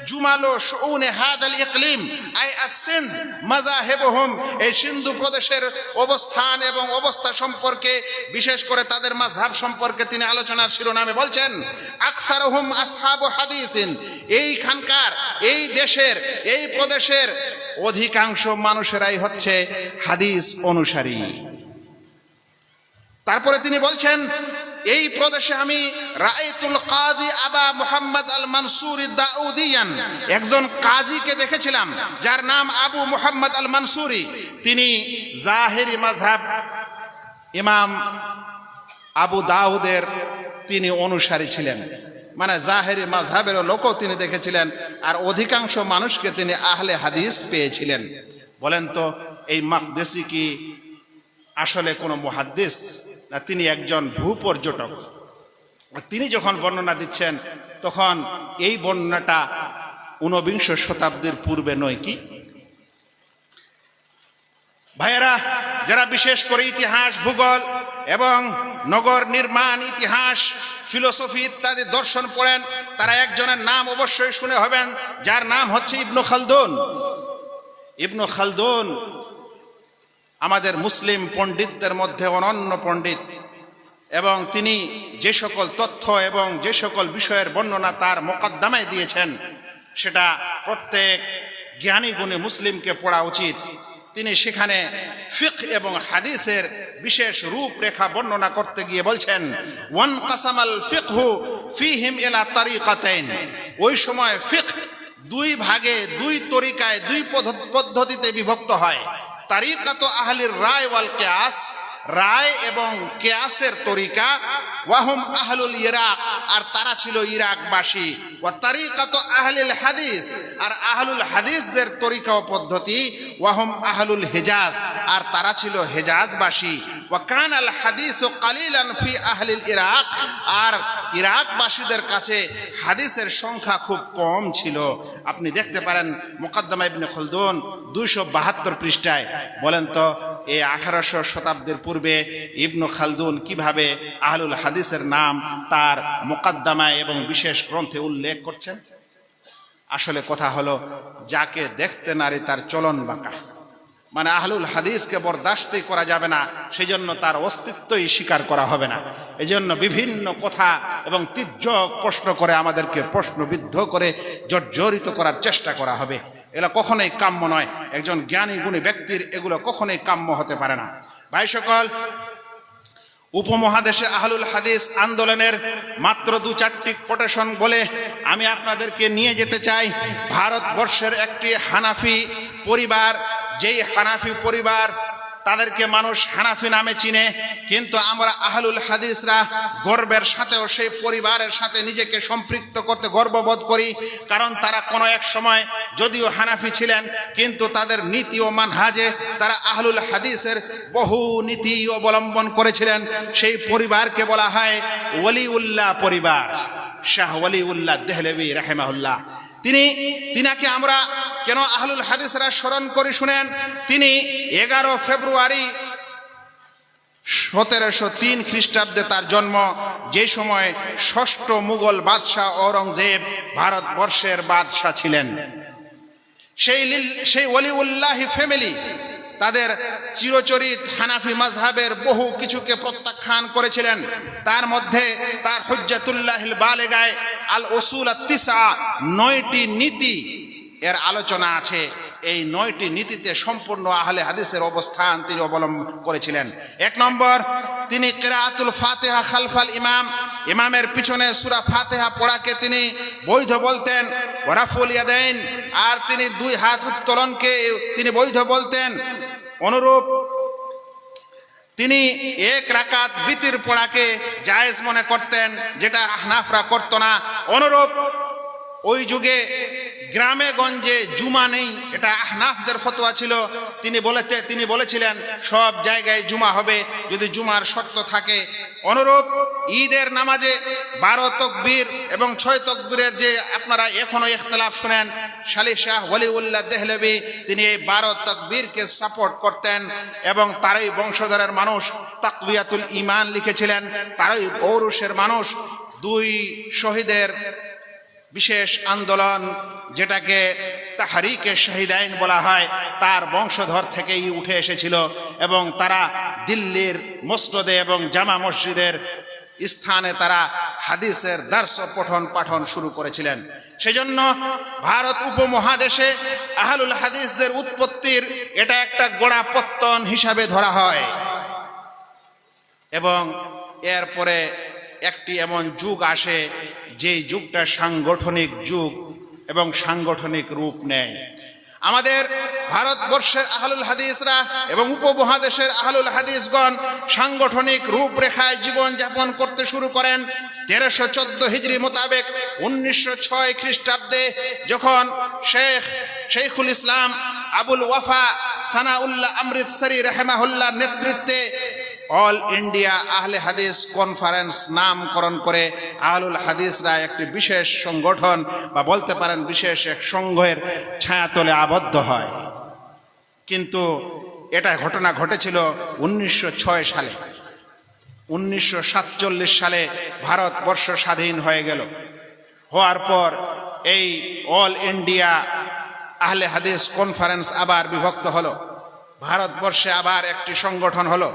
জুমালো শুউনে হাদাল ইকলিম আই আস-সিন্ধ মাযাহিবুহুম। এই সিন্ধু প্রদেশের অবস্থান এবং অবস্থা সম্পর্কে, বিশেষ করে তাদের মাযহাব সম্পর্কে তিনি আলোচনার শিরোনামে বলছেন আকসারুহুম আসহাবু হাদিসিন। এইখানকার, এই দেশের, এই প্রদেশের অধিকাংশ মানুষেরাই হচ্ছে হাদিস অনুসারী। তারপরে তিনি বলছেন এই প্রদেশে আমি রাআইতুল কাযী আবা মুহাম্মদ আল মানসুরি দাউদিয়ান, একজন কাজীকে দেখেছিলাম যার নাম আবু মুহাম্মদ আল মানসুরি। তিনি জাহেরি মাযহাব ইমাম আবু দাউদের তিনি অনুসারী ছিলেন, মানে জাহেরি মাযহাবের লোকও তিনি দেখেছিলেন, আর অধিকাংশ মানুষকে তিনি আহলে হাদিস পেয়েছিলেন। বলেন তো এই মাকদেসি কি আসলে কোনো মুহাদ্দিস, না তিনি একজন ভূপর্যটক? তিনি যখন বর্ণনা দিচ্ছেন তখন এই বর্ণনাটা ঊনবিংশ শতাব্দীর পূর্বে নয় কি? ভাইয়েরা, যারা বিশেষ করে ইতিহাস, ভূগোল এবং নগর নির্মাণ, ইতিহাস, ফিলোসফি ইত্যাদি দর্শন পড়েন, তারা একজনের নাম অবশ্যই শুনে হবেন, যার নাম হচ্ছে ইবনু খালদুন। ইবনু খালদুন আমাদের মুসলিম পণ্ডিতদের মধ্যে অনন্য পণ্ডিত, এবং তিনি যে সকল তথ্য এবং যে সকল বিষয়ের বর্ণনা তার মোকদ্দমায় দিয়েছেন, সেটা প্রত্যেক জ্ঞানী গুণী মুসলিমকে পড়া উচিত। তিনি সেখানে ফিকহ এবং হাদিসের বিশেষ রূপরেখা বর্ণনা করতে গিয়ে বলছেন ওয়ান কাসামাল ফিকহু ফিহিম ইলা তারিকাতাইন। ওই সময় ফিকহ দুই ভাগে, দুই তরিকায়, দুই পদ্ধতিতে বিভক্ত হয়। তারিকাত আহলির রায় ওয়াল কিয়াস, রায় এবং কিয়াসের তরিকা, ওয়াহুম আহলুল ইরাক, আর তারা ছিল ইরাকবাসী, ওয়া তারিকাত আহলিল হাদিস, আর আহলুল হাদিসদের তরিকা ও পদ্ধতি, ওয়াহুম আহলুল হিজাজ, আর তারা ছিল হেজাজবাসী, ওয়া কানাল হাদিসু কালিলান ফি আহলিল ইরাক, আর ইরাকবাসীদের কাছে হাদিসের সংখ্যা খুব কম ছিল। আপনি দেখতে পারেন মুকদ্দমা ইবনে খালদুন 272 পৃষ্ঠায়। বলেন তো এই 1800 শতাব্দীর পূর্বে ইবনু খালদুন কিভাবে আহলুল হাদিসের নাম তার মুকদ্দমায় এবং বিশেষ গ্রন্থে উল্লেখ করছেন? আসলে কথা হলো, যাকে দেখতে নারী তার চলন বাঁকা, মানে আহলুল হাদিসকে বরদাস্তই করা যাবে না, সেই জন্য তার অস্তিত্বই স্বীকার করা হবে না। এই জন্য বিভিন্ন কথা এবং তির্যক প্রশ্ন করে আমাদেরকে প্রশ্নবিদ্ধ করে জর্জরিত করার চেষ্টা করা হবে। এগুলো কখনোই কাম্য নয়। একজন জ্ঞানী গুণী ব্যক্তির এগুলো কখনোই কাম্য হতে পারে না। ভাই সকল, উপমহাদেশে আহলুল হাদিস আন্দোলনের মাত্র 2-4টি কোটেশন বলে আমি আপনাদেরকে নিয়ে যেতে চাই ভারতবর্ষের একটি হানাফি পরিবার। যেই হানাফি পরিবার, তাদেরকে মানুষ হানাফি নামে চিনে, কিন্তু আমরা আহলুল হাদিসরা গর্বের সাথেও সেই পরিবারের সাথে নিজেকে সম্পৃক্ত করতে গর্ববোধ করি। কারণ তারা কোনো এক সময় যদিও হানাফি ছিলেন, কিন্তু তাদের নীতি ও মানহাজে তারা আহলুল হাদিসের বহু নীতি অবলম্বন করেছিলেন। সেই পরিবারকে বলা হয় ওলিউল্লাহ পরিবার। শাহ ওলিউল্লাহ দেহলভী রাহিমাহুল্লাহ, তিনাকে আমরা কেন আহলুল হাদিসরা স্মরণ করি শুনেন। তিনি 11 ফেব্রুয়ারি 1703 খ্রিস্টাব্দে তার জন্ম, যে সময় ষষ্ঠ মুঘল বাদশাহ ঔরঙ্গজেব ভারতবর্ষের বাদশাহ ছিলেন। সেই ওলিউল্লাহি ফ্যামিলি তাদের চিরচরিত হানাফি মাযহাবের বহু কিছুকে প্রত্যাখ্যান করেছিলেন। তার মধ্যে তার হুজ্জাতুল্লাহিল বালেগায় আল উসুল আত-তিসআ 9টি নীতি এর আলোচনা আছে। এই 9টি নীতিতে সম্পূর্ণ আহলে হাদিসের অবস্থান তিনি অবলম্বন করেছিলেন। 1 নম্বর, তিনি কিরাআতুল ফাতিহা খালফাল ইমাম, ইমামের পিছনে সূরা ফাতিহা পড়াকে তিনি বৈধ বলতেন। ওয়া রাফুল ইয়াদাইন, আর তিনি 2 হাত উত্তোলনকে তিনি বৈধ বলতেন। অনুরূপ তিনি 1 রাকাত বিতির পড়াকে জায়েজ মনে করতেন, যেটা আহনাফরা করত না। অনুরূপ ওই যুগে গ্রামে গঞ্জে জুমা নেই, এটা আহনাফদের ফতোয়া ছিল। তিনি বলেছিলেন সব জায়গায় জুমা হবে যদি জুমার শর্ত থাকে। অনুরূপ ঈদের নামাজে 12 তকবীর এবং 6 তকবীরের যে আপনারা এখনো ইখতিলাফ শুনেন, শালি শাহ ওয়ালিউল্লাহ দেহলভী তিনি এই 12 তকবীরকে সাপোর্ট করতেন এবং তারই বংশধরের মানুষ তাকওয়াতুল ঈমান লিখেছিলেন। তারই ঔরসের মানুষ 2 শহীদের বিশেষ আন্দোলন যেটাকে তাহরিকে শহীদাইন বলা হয়, তার বংশধর থেকেই উঠে এসেছিল এবং তারা দিল্লির মসনদে এবং জামা মসজিদের স্থানে তারা হাদিসের দার্স পঠন পাঠন শুরু করেছিলেন। সেজন্য ভারত উপমহাদেশে আহলুল হাদিসদের উৎপত্তির এটা একটা গোড়াপত্তন হিসাবে ধরা হয় এবং এরপরে একটি এমন যুগ আসে যেই যুগটা সাংগঠনিক যুগ এবং সাংগঠনিক রূপ নেয়। আমাদের ভারতবর্ষের আহলুল হাদিসরা এবং উপমহাদেশের আহলুল হাদিসগণ সাংগঠনিক রূপরেখায় জীবন যাপন করতে শুরু করেন 1314 হিজরি মোতাবেক 1906 খ্রিস্টাব্দে, যখন শেখুল ইসলাম আবুল ওয়াফা সানাউল্লাহ অমৃতসরি রাহিমাহুল্লাহ নেতৃত্বে অল ইন্ডিয়া আহলে হাদিস কনফারেন্স নামকরণ করে আহলুল হাদিসরা একটি বিশেষ সংগঠন বা বলতে পারেন বিশেষ এক সংঘের ছায়াতলে আবদ্ধ হয়। কিন্তু এটা ঘটনা ঘটেছিল 1906 সালে। 1947 সালে ভারতবর্ষ স্বাধীন হয়ে গেল। হওয়ার পর এই অল ইন্ডিয়া আহলে হাদিস কনফারেন্স আবার বিভক্ত হলো, ভারতবর্ষে আবার একটি সংগঠন হলো।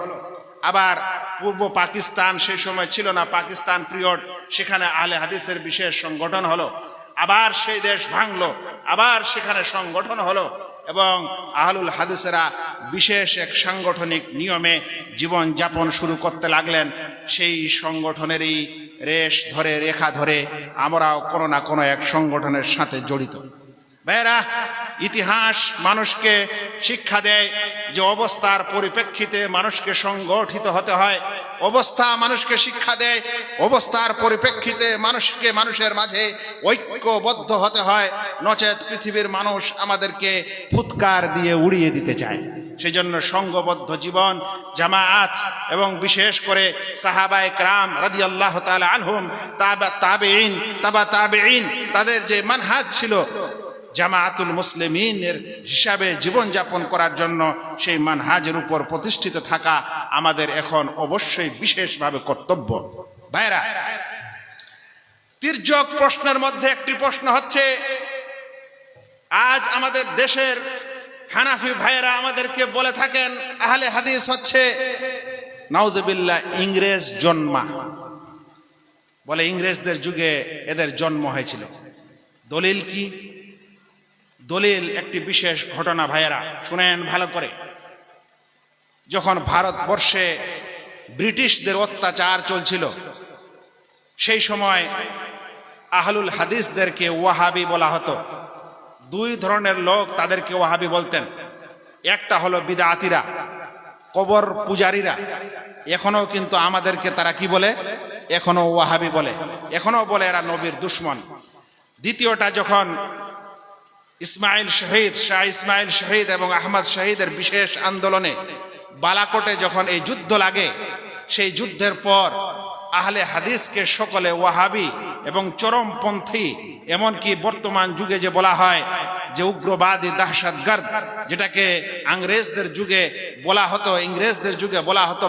আবার পূর্ব পাকিস্তান সেই সময় ছিল না, পাকিস্তান পিরিয়ড, সেখানে আহলে হাদিসের বিশেষ সংগঠন হলো। আবার সেই দেশ ভাঙলো, আবার সেখানে সংগঠন হলো এবং আহলুল হাদিসেরা বিশেষ এক সাংগঠনিক নিয়মে জীবন যাপন শুরু করতে লাগলেন। সেই সংগঠনেরই রেখা ধরে আমরাও কোনো না কোনো এক সংগঠনের সাথে জড়িত। ভাইয়েরা, ইতিহাস মানুষকে শিক্ষা দেয় যে অবস্থার পরিপ্রেক্ষিতে মানুষকে সংগঠিত হতে হয়। অবস্থা মানুষকে শিক্ষা দেয়, অবস্থার পরিপ্রেক্ষিতে মানুষের মাঝে ঐক্যবদ্ধ হতে হয়, নচেত পৃথিবীর মানুষ আমাদেরকে ফুৎকার দিয়ে উড়িয়ে দিতে চায়। সেই জন্য সংঘবদ্ধ জীবন, জামাআত এবং বিশেষ করে সাহাবায়ে কেরাম রাদিয়াল্লাহু তাআলা আনহুম, তাবেঈন, তাবেঈন, তাদের যে মানহাজ ছিল জামাআতুল মুসলিমিনের হিসাবে জীবনযাপন করার জন্য, সেই মানহাজের উপর প্রতিষ্ঠিত থাকা আমাদের এখন অবশ্যই বিশেষভাবে কর্তব্য। ভাইরা, তির্যক প্রশ্নের মধ্যে একটি প্রশ্ন হচ্ছে, আজ আমাদের দেশের হানাফি ভাইয়েরা আমাদেরকে বলে থাকেন আহলে হাদিস হচ্ছে নাউজুবিল্লাহ ইংরেজ জন্মা, বলে ইংরেজদের যুগে এদের জন্ম হয়েছিল। দলিল কি? দলিল একটি বিশেষ ঘটনা। ভাইয়েরা শুনেন ভালো করে। যখন ভারতবর্ষে ব্রিটিশদের অত্যাচার চলছিল, সেই সময় আহলুল হাদিসদেরকে ওয়াহাবি বলা হতো। 2 ধরনের লোক তাদেরকে ওয়াহাবি বলতেন। একটা হলো বিদআতিরা, কবর পূজারীরা। এখনো কিন্তু আমাদেরকে তারা কি বলে? এখনো ওয়াহাবি বলে, এখনো বলে এরা নবীর দুশ্মন। দ্বিতীয়টা, যখন শাহ ইসমাইল শহীদ এবং আহমদ শহীদের বিশেষ আন্দোলনে বালাকোটে যখন এই যুদ্ধ লাগে, সেই যুদ্ধের পর আহলে হাদিসকে সকলে ওয়াহাবি এবং চরমপন্থী, এমনকি বর্তমান যুগে যে বলা হয় যে উগ্রবাদী দহশতগর্দ, যেটাকে ইংরেজদের যুগে বলা হতো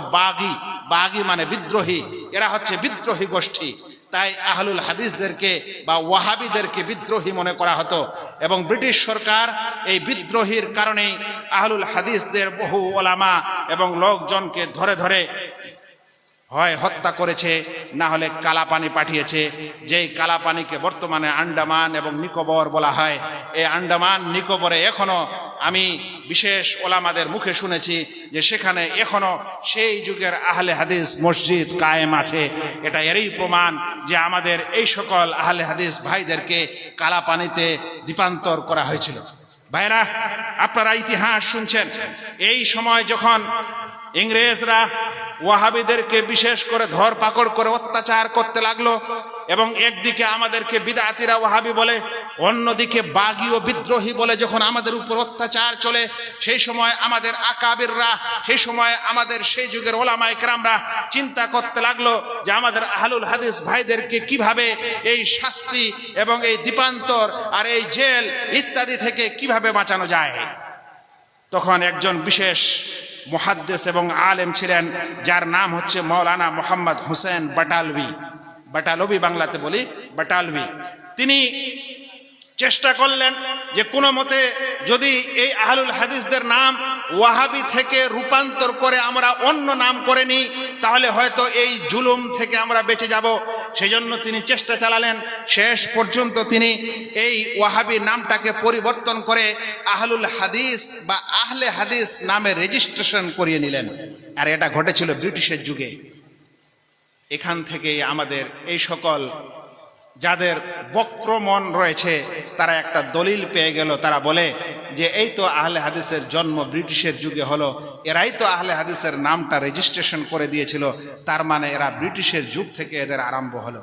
বাগি মানে বিদ্রোহী। এরা হচ্ছে বিদ্রোহী গোষ্ঠী। তাই আহলুল হাদিসদেরকে বা ওয়াহাবিদেরকে বিদ্রোহী মনে করা হতো এবং ব্রিটিশ সরকার এই বিদ্রোহীর কারণেই আহলুল হাদিসদের বহু ওলামা এবং লোকজনকে ধরে ধরে হয় হত্যা করেছে, না হলে কালাপানি পাঠিয়েছে। যেই কালাপানিকে বর্তমানে আন্ডামান এবং নিকোবর বলা হয়। এই আন্ডামান নিকোবরে এখনো আমি বিশেষ ওলামাদের মুখে শুনেছি যে সেখানে এখনো সেই যুগের আহলে হাদিস মসজিদ কায়েম আছে। এটা এরই প্রমাণ যে আমাদের এই সকল আহলে হাদিস ভাইদেরকে কালাপানিতে দ্বীপান্তর করা হয়েছিল। ভাইরা, আপনারা ইতিহাস শুনছেন। এই সময় যখন ইংরেজরা ওয়াহাবিদেরকে বিশেষ করে ধরপাকড় করে অত্যাচার করতে লাগলো এবং একদিকে আমাদেরকে বিদআতিরা ওয়াহাবি বলে, অন্যদিকে বাগী ও বিদ্রোহী বলে যখন আমাদের উপর অত্যাচার চলে, সেই সময় আমাদের আকাবিররা, সেই সময় আমাদের সেই যুগের ওলামায়ে কেরামরা চিন্তা করতে লাগলো যে আমাদের আহলুল হাদিস ভাইদেরকে কিভাবে এই শাস্তি এবং এই দ্বীপান্তর আর এই জেল ইত্যাদি থেকে কিভাবে বাঁচানো যায়। তখন একজন বিশেষ মুহাদ্দিস এবং আলেম ছিলেন, যার নাম হচ্ছে মৌলানা মোহাম্মদ হুসেন বাটালভি, বাটালভি বাংলাতে বলি বাটালভি। তিনি চেষ্টা করলেন যে কোনো মতে যদি এই আহলুল হাদিসদের নাম ওয়াহাবি থেকে রূপান্তর করে আমরা অন্য নাম করে নিই, তাহলে হয়তো এই জুলুম থেকে আমরা বেঁচে যাব। সেই জন্য তিনি চেষ্টা চালালেন। শেষ পর্যন্ত তিনি এই ওয়াহাবি নামটাকে পরিবর্তন করে আহলুল হাদিস বা আহলে হাদিস নামে রেজিস্ট্রেশন করিয়ে নিলেন। আর এটা ঘটেছিল ব্রিটিশের যুগে। এখান থেকেই আমাদের এই সকল যাদের বক্রমন রয়েছে তারা একটা দলিল পেয়ে গেল। তারা বলে যে এই তো আহলে হাদিসের জন্ম ব্রিটিশের যুগে হলো, এরাই তো আহলে হাদিসের নামটা রেজিস্ট্রেশন করে দিয়েছিল, তার মানে এরা ব্রিটিশের যুগ থেকে এদের আরম্ভ হলো।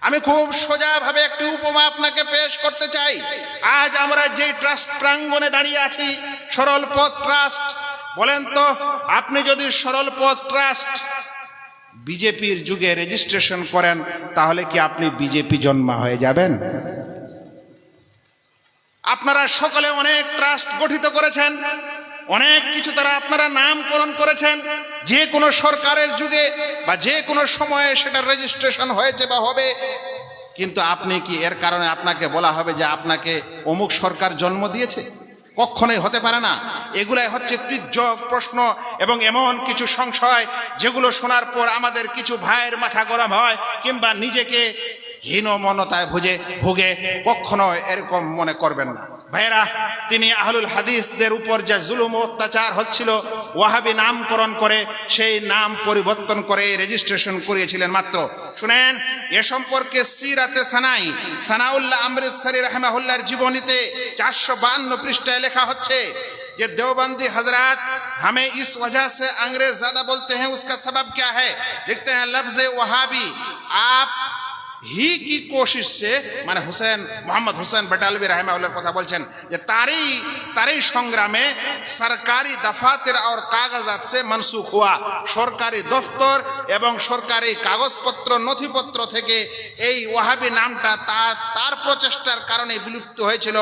আমি খুব সোজাভাবে একটি উপমা আপনাকে পেশ করতে চাই। আজ আমরা যে ট্রাস্ট প্রাঙ্গণে দাঁড়িয়ে আছি, সরল পথ ট্রাস্ট, বলেন তো আপনি যদি সরল পথ ট্রাস্ট বিজেপির যুগে রেজিস্ট্রেশন করেন, তাহলে কি আপনি বিজেপি জন্মা হয়ে যাবেন? আপনারা সকলে অনেক ট্রাস্ট গঠিত করেছেন, অনেক কিছু তারা আপনারা নামকরণ করেছেন। যে কোনো সরকারের যুগে বা যে কোনো সময়ে সেটা রেজিস্ট্রেশন হয়েছে বা হবে, কিন্তু আপনি কি এর কারণে আপনাকে বলা হবে যে আপনাকে অমুক সরকার জন্ম দিয়েছে? কখনোই হতে পারে না। এগুলাই হচ্ছে তির্যক প্রশ্ন এবং এমন কিছু সংশয় যেগুলো শোনার পর আমাদের কিছু ভাইয়ের মাথা গরম হয়, কিংবা নিজেকে হীনমন্যতায় ভুগে। কখনো এরকম মনে করবেন না ভাইয়েরা। তিনি আহলুল হাদিসদের উপর যে জুলুম অত্যাচার হচ্ছিল, ওয়াহাবি নামকরণ করে সেই নাম পরিবর্তন করে রেজিস্ট্রেশন করিয়েছিলেন মাত্র। শুনেন, এ সম্পর্কে সিরাতে সানাউল্লাহ আমৃতসরি রাহিমাহুল্লাহর জীবনীতে 452 পৃষ্ঠায় লেখা হচ্ছে যে देवबंदी हजरात हमें इस वजह से अंग्रेज ज्यादा बोलते हैं, उसका सबब क्या है? लिखते हैं लफ्ज वहाबी आप ही की कोशिश से, মানে হুসেন মোহাম্মদ হুসেন বাটালভি রাহিমাহুল্লাহর কথা বলছেন যে তারই সংগ্রামে সরকারি দফাতের আর কাগজাত সে মনসুখ হুয়া, সরকারি দফতর এবং সরকারি কাগজপত্র নথিপত্র থেকে এই ওয়াহাবি নামটা তার প্রচেষ্টার কারণে বিলুপ্ত হয়েছিল।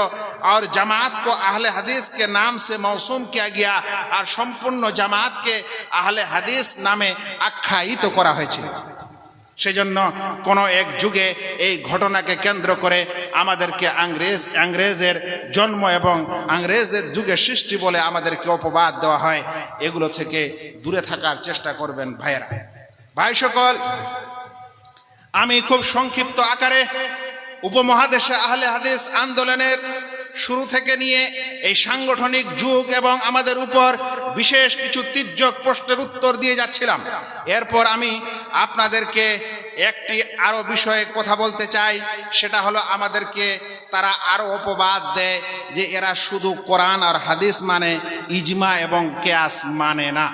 আর জামাত কো আহলে হাদিস কে নাম সে মৌসুম কিয়া গিয়া, আর সম্পূর্ণ জামাতকে আহলে হাদিস নামে আখ্যায়িত করা হয়েছিল। সেজন্য কোনো এক যুগে এই ঘটনাকে কেন্দ্র করে আমাদেরকে আংরেজের জন্ম এবং আংরেজের যুগের সৃষ্টি বলে আমাদেরকে অপবাদ দেওয়া হয়। এগুলো থেকে দূরে থাকার চেষ্টা করবেন ভাইয়েরা। ভাই সকল, আমি খুব সংক্ষিপ্ত আকারে উপমহাদেশে আহলে হাদিস আন্দোলনের শুরু থেকে নিয়ে এই সাংগঠনিক যুগ এবং আমাদের উপর বিশেষ কিছু তির্যক প্রশ্নের উত্তর দিয়ে যাচ্ছিলাম। এরপর আমি আপনাদেরকে একটি আরো বিষয়ে কথা বলতে চাই। সেটা হলো আমাদেরকে তারা আরো অপবাদ দেয় যে এরা শুধু কোরআন আর হাদিস মানে, ইজমা এবং কিয়াস মানে না।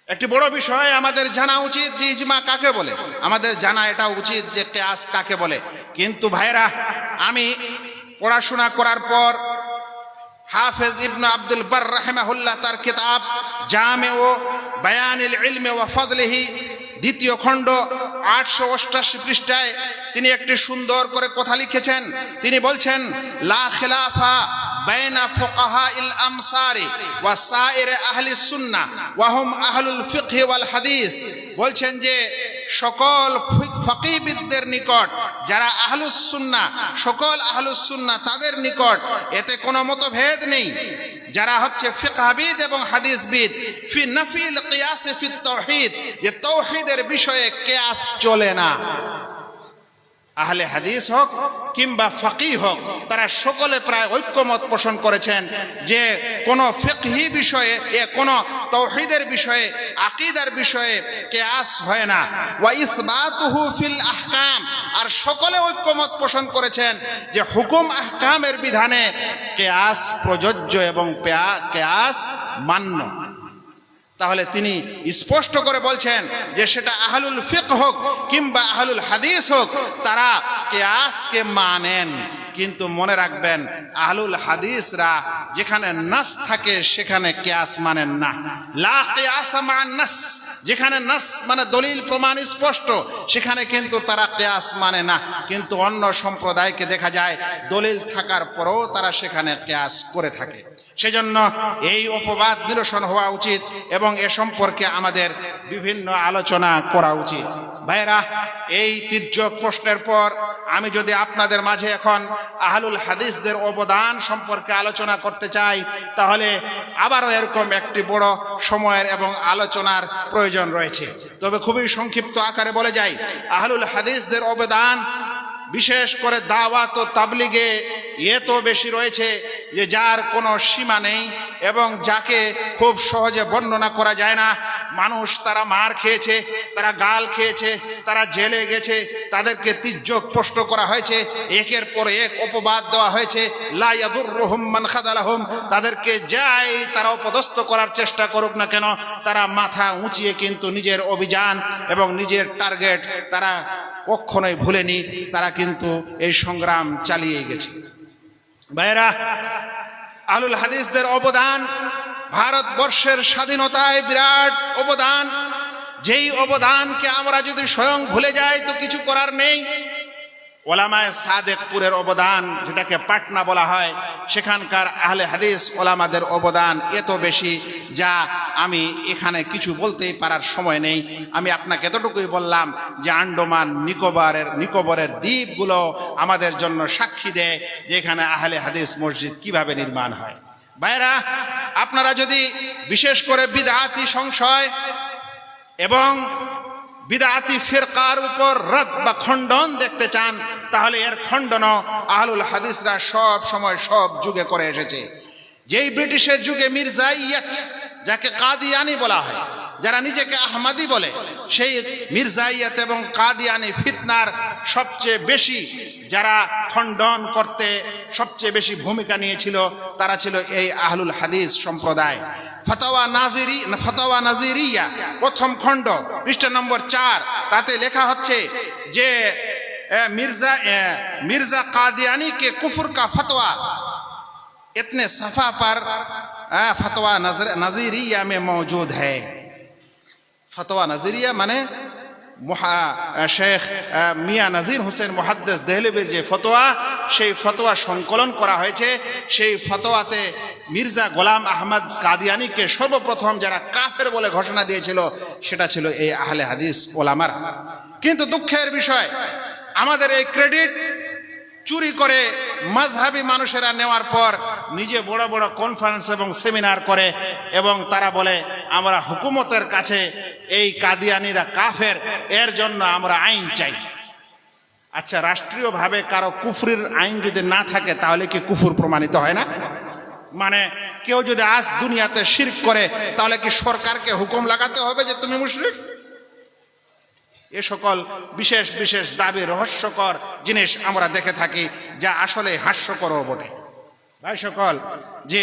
একটি বড় বিষয় আমাদের জানা উচিত যে ইজমা কাকে বলে, আমাদের জানা এটা উচিত যে কিয়াস কাকে বলে। কিন্তু ভাইরা, আমি পড়াশোনা করার পর হাফেজ ইবনে আব্দুল বার রাহিমাহুল্লাহ তার কিতাব জামে ও বায়ানিল ইলমে ওয়া ফাদলিহি দ্বিতীয় খণ্ড 888 পৃষ্ঠায় তিনি একটি সুন্দর করে কথা লিখেছেন। তিনি বলছেন, লা খিলাফা বাইনা ফুকাহাইল আমসারি ওয়া সাইর আহলি সুন্নাহ ওয়া হুম আহলুল ফিকহ ওয়াল হাদিস। বলছেন যে সকল ফকিহবিদদের নিকট, যারা আহলুস সুন্নাহ, সকল আহলুস সুন্নাহ তাদের নিকট এতে কোনো মতভেদ নেই। যারা হচ্ছে ফিকহবিদ এবং হাদিসবিদ, ফি নফিল কিয়াস ফি তাওহীদ, যে তাওহীদের বিষয়ে কিয়াস চলে না। আহলে হাদিস হোক কিংবা ফকিহ হোক, তারা সকলে প্রায় ঐক্যমত পোষণ করেছেন যে কোনো ফিকহি বিষয়ে, কোনো তাওহীদের বিষয়ে, আকীদার বিষয়ে কিয়াস হয় না। ওয়া ইসবাতুহু ফিল আহকাম, আর সকলে ঐক্যমত পোষণ করেছেন যে হুকুম আহকামের বিধানে কিয়াস প্রযোজ্য এবং কিয়াস মান্য। তাহলে তিনি স্পষ্ট করে বলছেন যে সেটা আহলুল ফিকহ হোক কিংবা আহলুল হাদিস হোক, তারা কিয়াসকে মানেন। কিন্তু মনে রাখবেন আহলুল হাদিসরা যেখানে নাস থাকে সেখানে কিয়াস মানেন না। লা কিয়াস মান নাস, যেখানে নাস মানে দলিল প্রমাণ স্পষ্ট সেখানে কিন্তু তারা কিয়াস মানে না। কিন্তু অন্য সম্প্রদায়কে দেখা যায় দলিল থাকার পরেও তারা সেখানে কিয়াস করে থাকে। সেজন্য এই অপবাদ নিরসন হওয়া উচিত এবং এ সম্পর্কে আমাদের বিভিন্ন আলোচনা করা উচিত। ভাইরা, এই তির্যক প্রশ্নের পর আমি যদি আপনাদের মাঝে এখন আহলুল হাদিসদের অবদান সম্পর্কে আলোচনা করতে চাই, তাহলে আবারও এরকম একটি বড় সময়ের এবং আলোচনার প্রয়োজন রয়েছে। তবে খুবই সংক্ষিপ্ত আকারে বলে যাই, আহলুল হাদিসদের অবদান বিশেষ করে দাওয়াত ও তাবলিগে এত বেশি রয়েছে যে যার কোনো সীমা নেই এবং যাকে খুব সহজে বর্ণনা করা যায় না। মানুষ তারা মার খেয়েছে, তারা গাল খেয়েছে, তারা জেলে গেছে, তাদেরকে তির্যক প্রশ্ন করা হয়েছে, একের পর এক অপবাদ দেওয়া হয়েছে। লা ইয়াদুররুহুম মান খাযালাহুম, তাদেরকে যাই তারা অপদস্থ করার চেষ্টা করুক না কেন, তারা মাথা উঁচিয়ে কিন্তু নিজের অভিযান এবং নিজের টার্গেট তারা কখনোই ভুলেনি। তারা কিন্তু এই সংগ্রাম চালিয়ে গেছে। ভাইরা, আহলুল হাদিসদের অবদান ভারতবর্ষের স্বাধীনতায় বিরাট অবদান। যেই অবদানকে আমরা যদি স্বয়ং ভুলে যাই তো কিছু করার নেই। ওলামায়ে সাদেকপুরের অবদান, যেটাকে পাটনা বলা হয়, সেখানকার আহলে হাদিস ওলামাদের অবদান এত বেশি যা আমি এখানে কিছু বলতেই পারার সময় নেই। আমি আপনাকে এতটুকুই বললাম যে আন্ডোমান নিকোবরের দ্বীপগুলো আমাদের জন্য সাক্ষী দেয় যে এখানে আহলে হাদিস মসজিদ কিভাবে নির্মাণ হয়। ভাইরা, আপনারা যদি বিশেষ করে বিদআতি সংশয় এবং বিদআতি ফিরকার উপর রদ বা খণ্ডন দেখতে চান, তাহলে এর খণ্ডন আহলুল হাদিসরা সব সময় সব যুগে করে এসেছে। যেই ব্রিটিশের যুগে মির্জাইয়াত, যাকে কাদিয়ানি বলা হয়, যারা নিজেকে আহমদি বলে, সেই মির্জাইয়াত এবং কাদিয়ানি ফিতনার সবচেয়ে বেশি যারা খণ্ডন করতে সবচেয়ে বেশি ভূমিকা নিয়েছিল তারা ছিল এই আহলুল হাদিস সম্প্রদায়। ফাতাওয়া নাজিরিয়া প্রথম খণ্ড পৃষ্ঠা নম্বর 4, তাতে লেখা হচ্ছে যে मिर्जा कादियानी के कुफर का फतवा इतने सफ़ा पर फतवा नज़ीरिया में मौजूद है। फतवा नज़ीरिया माने शेख मियाँ नज़ीर हुसैन मुहद्दिस देहलवीर जे फतवा সেই ফতোয়া সংকলন করা হয়েছে। সেই ফতোয়াতে মির্জা গোলাম আহমদ কাদিয়ানিকে সর্বপ্রথম যারা কাফের বলে ঘোষণা দিয়েছিল সেটা ছিল এই আহলে হাদিস ওলামারা। কিন্তু দুঃখের বিষয়, আমাদের এই ক্রেডিট চুরি করে মাযহাবী মানুষেরা নেওয়ার পর নিজে বড় বড় কনফারেন্স এবং সেমিনার করে এবং তারা বলে আমরা হুকুমতের কাছে এই কাদিয়ানিরা কাফের, এর জন্য আমরা আইন চাই। আচ্ছা, রাষ্ট্রীয়ভাবে কারো কুফরির আইন যদি না থাকে তাহলে কি কুফর প্রমাণিত হয় না? মানে কেউ যদি আজ দুনিয়াতে শিরক করে তাহলে কি সরকারকে হুকুম লাগাতে হবে যে তুমি মুশরিক? এ সকল বিশেষ বিশেষ দাবি রহস্যকর জিনিস আমরা দেখে থাকি, যা আসলে হাস্যকরও বটে। ভাই সকল, যে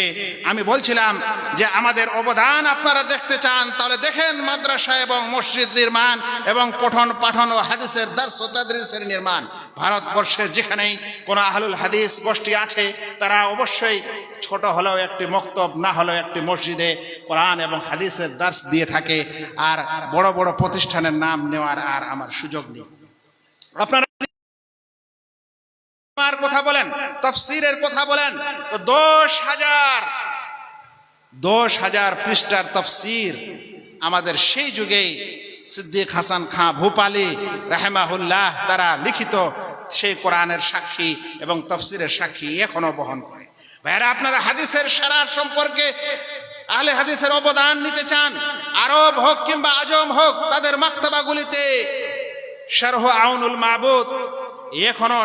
আমি বলছিলাম যে আমাদের অবদান আপনারা দেখতে চান তাহলে দেখেন মাদ্রাসা এবং মসজিদ নির্মাণ এবং পঠন পাঠন ও হাদিসের দার্স ও তাদরিসের নির্মাণ। ভারতবর্ষের যেখানেই কোনো আহলুল হাদিস গোষ্ঠী আছে তারা অবশ্যই ছোট হলেও একটি মক্তব, না হলেও একটি মসজিদে কোরআন এবং হাদিসের দার্স দিয়ে থাকে। আর বড় বড় প্রতিষ্ঠানের নাম নেওয়ার আর আমার সুযোগ নেই। আপনারা কথা বলেন, তাফসীরের কথা বলেন, তো 10,000 পৃষ্ঠার তাফসীর আমাদের সেই যুগেই সিদ্দিক হাসান খাঁ ভূপালী রাহিমাহুল্লাহ দ্বারা লিখিত সেই কোরআনের সাক্ষী এবং তাফসীরের সাক্ষী এখনো বহন করে। ভাইরা, আপনারা হাদিসের সারার সম্পর্কে আহলে হাদিসের অবদান নিতে চান, আরব হোক কিংবা আজম হোক, তাদের মাকতাবাগুলিতে শারহ আউনুল মাবুদ এখনো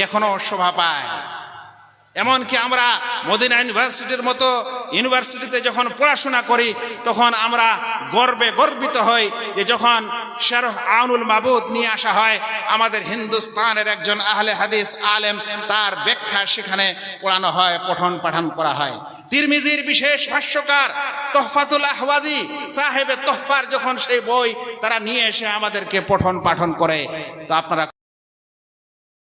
এখনো শোভা পায়। এমনকি আমরা মদিনা ইউনিভার্সিটির মতো ইউনিভার্সিটিতে যখন পড়াশোনা করি তখন আমরা গর্বিত হই যে যখন শারহ আউনুল মাবুদ নিয়ে আসা হয়, আমাদের হিন্দুস্তানের একজন আহলে হাদিস আলেম তার ব্যাখ্যা সেখানে পড়ানো হয়, পঠন পাঠন করা হয়। তিরমিজির বিশেষ ভাষ্যকার তোহফাতুল আহওয়াজি সাহেবে তোহফার যখন সেই বই তারা নিয়ে এসে আমাদেরকে পঠন পাঠন করে, তো আপনারা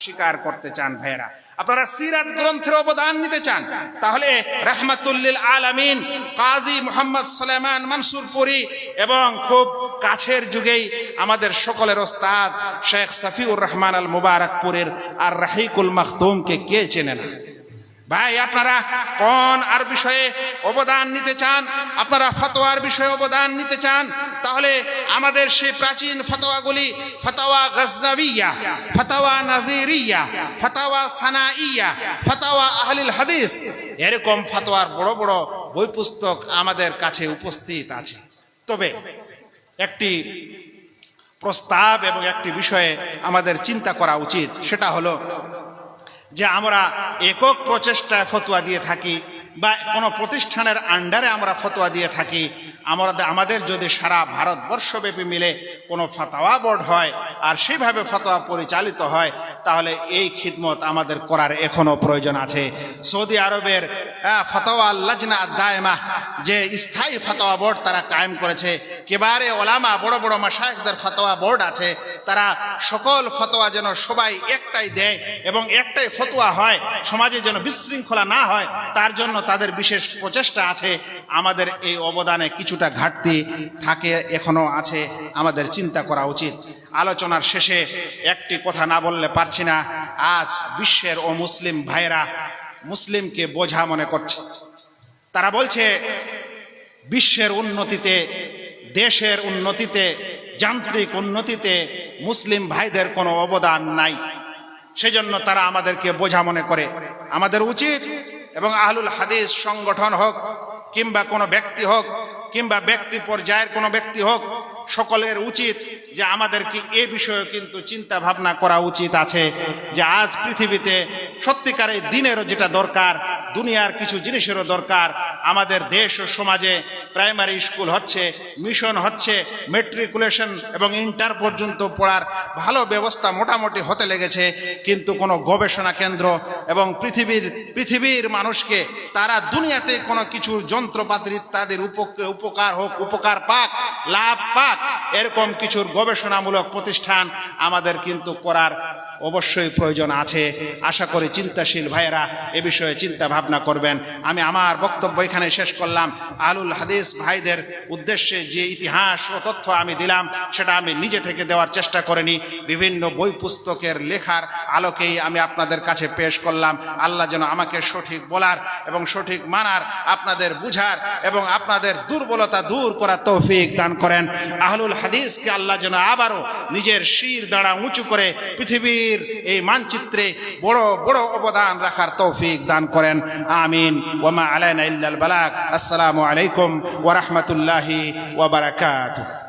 স্বীকার করতে চান ভাইরা, আপনারা সিরাত গ্রন্থের অবদান নিতে চান, তাহলে রাহমাতুল্লিল আলামিন কাজী মুহাম্মদ সুলাইমান মানসুর পুরী এবং খুব কাছের যুগেই আমাদের সকলের ওস্তাদ শেখ সাফিউর রহমান আল মুবারকপুরের আর রাহিকুল মাখতুমকে কে চেনে না? ভাই, আপনারা কোন আর বিষয়ে অবদান নিতে চান? আপনারা ফতোয়ার বিষয়ে অবদান নিতে চান, তাহলে আমাদের সেই প্রাচীন ফতোয়াগুলি, ফতোয়া গজনভিয়া, ফতোয়া নাজিরিয়া, ফতোয়া সানাইয়া, ফতোয়া আহলিল হাদিস, এরকম ফতোয়ার বড় বড় বই পুস্তক আমাদের কাছে উপস্থিত আছে। তবে একটি প্রস্তাব এবং একটি বিষয়ে আমাদের চিন্তা করা উচিত, সেটা হলো যে আমরা একক প্রচেষ্টায় ফতোয়া দিয়ে থাকি বা কোনো প্রতিষ্ঠানের আন্ডারে আমরা ফতোয়া দিয়ে থাকি, আমাদের যদি সারা ভারতবর্ষব্যাপী মিলে কোনো ফতোয়া বোর্ড হয় আর সেইভাবে ফতোয়া পরিচালিত হয়, তাহলে এই খিদমত আমাদের করার এখনও প্রয়োজন আছে। সৌদি আরবের ফতোয়া লাজনা দায়মা, যে স্থায়ী ফতোয়া বোর্ড তারা কায়েম করেছে, কেবারে ওলামা বড় বড় মাশায়েখদের ফতোয়া বোর্ড আছে, তারা সকল ফতোয়া যেন সবাই একটাই দেয় এবং একটাই ফতোয়া হয়, সমাজে যেন বিশৃঙ্খলা না হয়, তার জন্য তাদের বিশেষ প্রচেষ্টা আছে। আমাদের এই অবদানে কিছুটা ঘাটতি থাকে, এখনো আছে, আমাদের চিন্তা করা উচিত। আলোচনার শেষে একটি কথা না বললে পারছি না। আজ বিশ্বের ও মুসলিম ভাইরা মুসলিমকে বোঝা মনে করছে। তারা বলছে বিশ্বের উন্নতিতে, দেশের উন্নতিতে, যান্ত্রিক উন্নতিতে মুসলিম ভাইদের কোনো অবদান নাই, সেজন্য তারা আমাদেরকে বোঝা মনে করে। আমাদের উচিত, এবং আহলুল হাদিস সংগঠন হোক কিংবা কোনো ব্যক্তি হোক কিংবা ব্যক্তি পর্যায়ের কোনো ব্যক্তি হোক, সকলের উচিত যে আমাদেরকে এ বিষয়ে কিন্তু চিন্তা ভাবনা করা উচিত আছে যে আজ পৃথিবীতে সত্যিকারের দিনেরও যেটা দরকার, দুনিয়ার কিছু জিনিসেরও দরকার। আমাদের দেশ ও সমাজে প্রাইমারি স্কুল হচ্ছে, মিশন হচ্ছে, মেট্রিকুলেশন এবং ইন্টার পর্যন্ত পড়ার ভালো ব্যবস্থা মোটামুটি হতে লেগেছে, কিন্তু কোনো গবেষণা কেন্দ্র এবং পৃথিবীর মানুষকে তারা দুনিয়াতে কোনো কিছু যন্ত্রপাতি ইত্যাদির উপকার হোক, উপকার পাক, লাভ পাক, এরকম কিছুর গবেষণামূলক প্রতিষ্ঠান আমাদের কিন্তু করার অবশ্যই প্রয়োজন আছে। আশা করি চিন্তাশীল ভাইয়েরা এ বিষয়ে চিন্তা ভাবনা করবেন। আমি আমার বক্তব্য এখানে শেষ করলাম। আহলুল হাদিস ভাইদের উদ্দেশ্যে যে ইতিহাস ও তথ্য আমি দিলাম, সেটা আমি নিজে থেকে দেওয়ার চেষ্টা করিনি, বিভিন্ন বই পুস্তকের লেখার আলোকেই আমি আপনাদের কাছে পেশ করলাম। আল্লাহ যেন আমাকে সঠিক বলার এবং সঠিক মানার, আপনাদের বুঝার এবং আপনাদের দুর্বলতা দূর করার তৌফিক দান করেন। আহলুল হাদিসকে আল্লাহ যেন আবারও নিজের শির দাঁড়া উঁচু করে পৃথিবীর এই মানচিত্রে বড় বড় অবদান রাখার তৌফিক দান করেন। আমিন। ওয়া মা আলাইনা ইল্লাল বালাগ। আসসালামু আলাইকুম ওয়া রাহমাতুল্লাহি ওয়া বারাকাতুহু।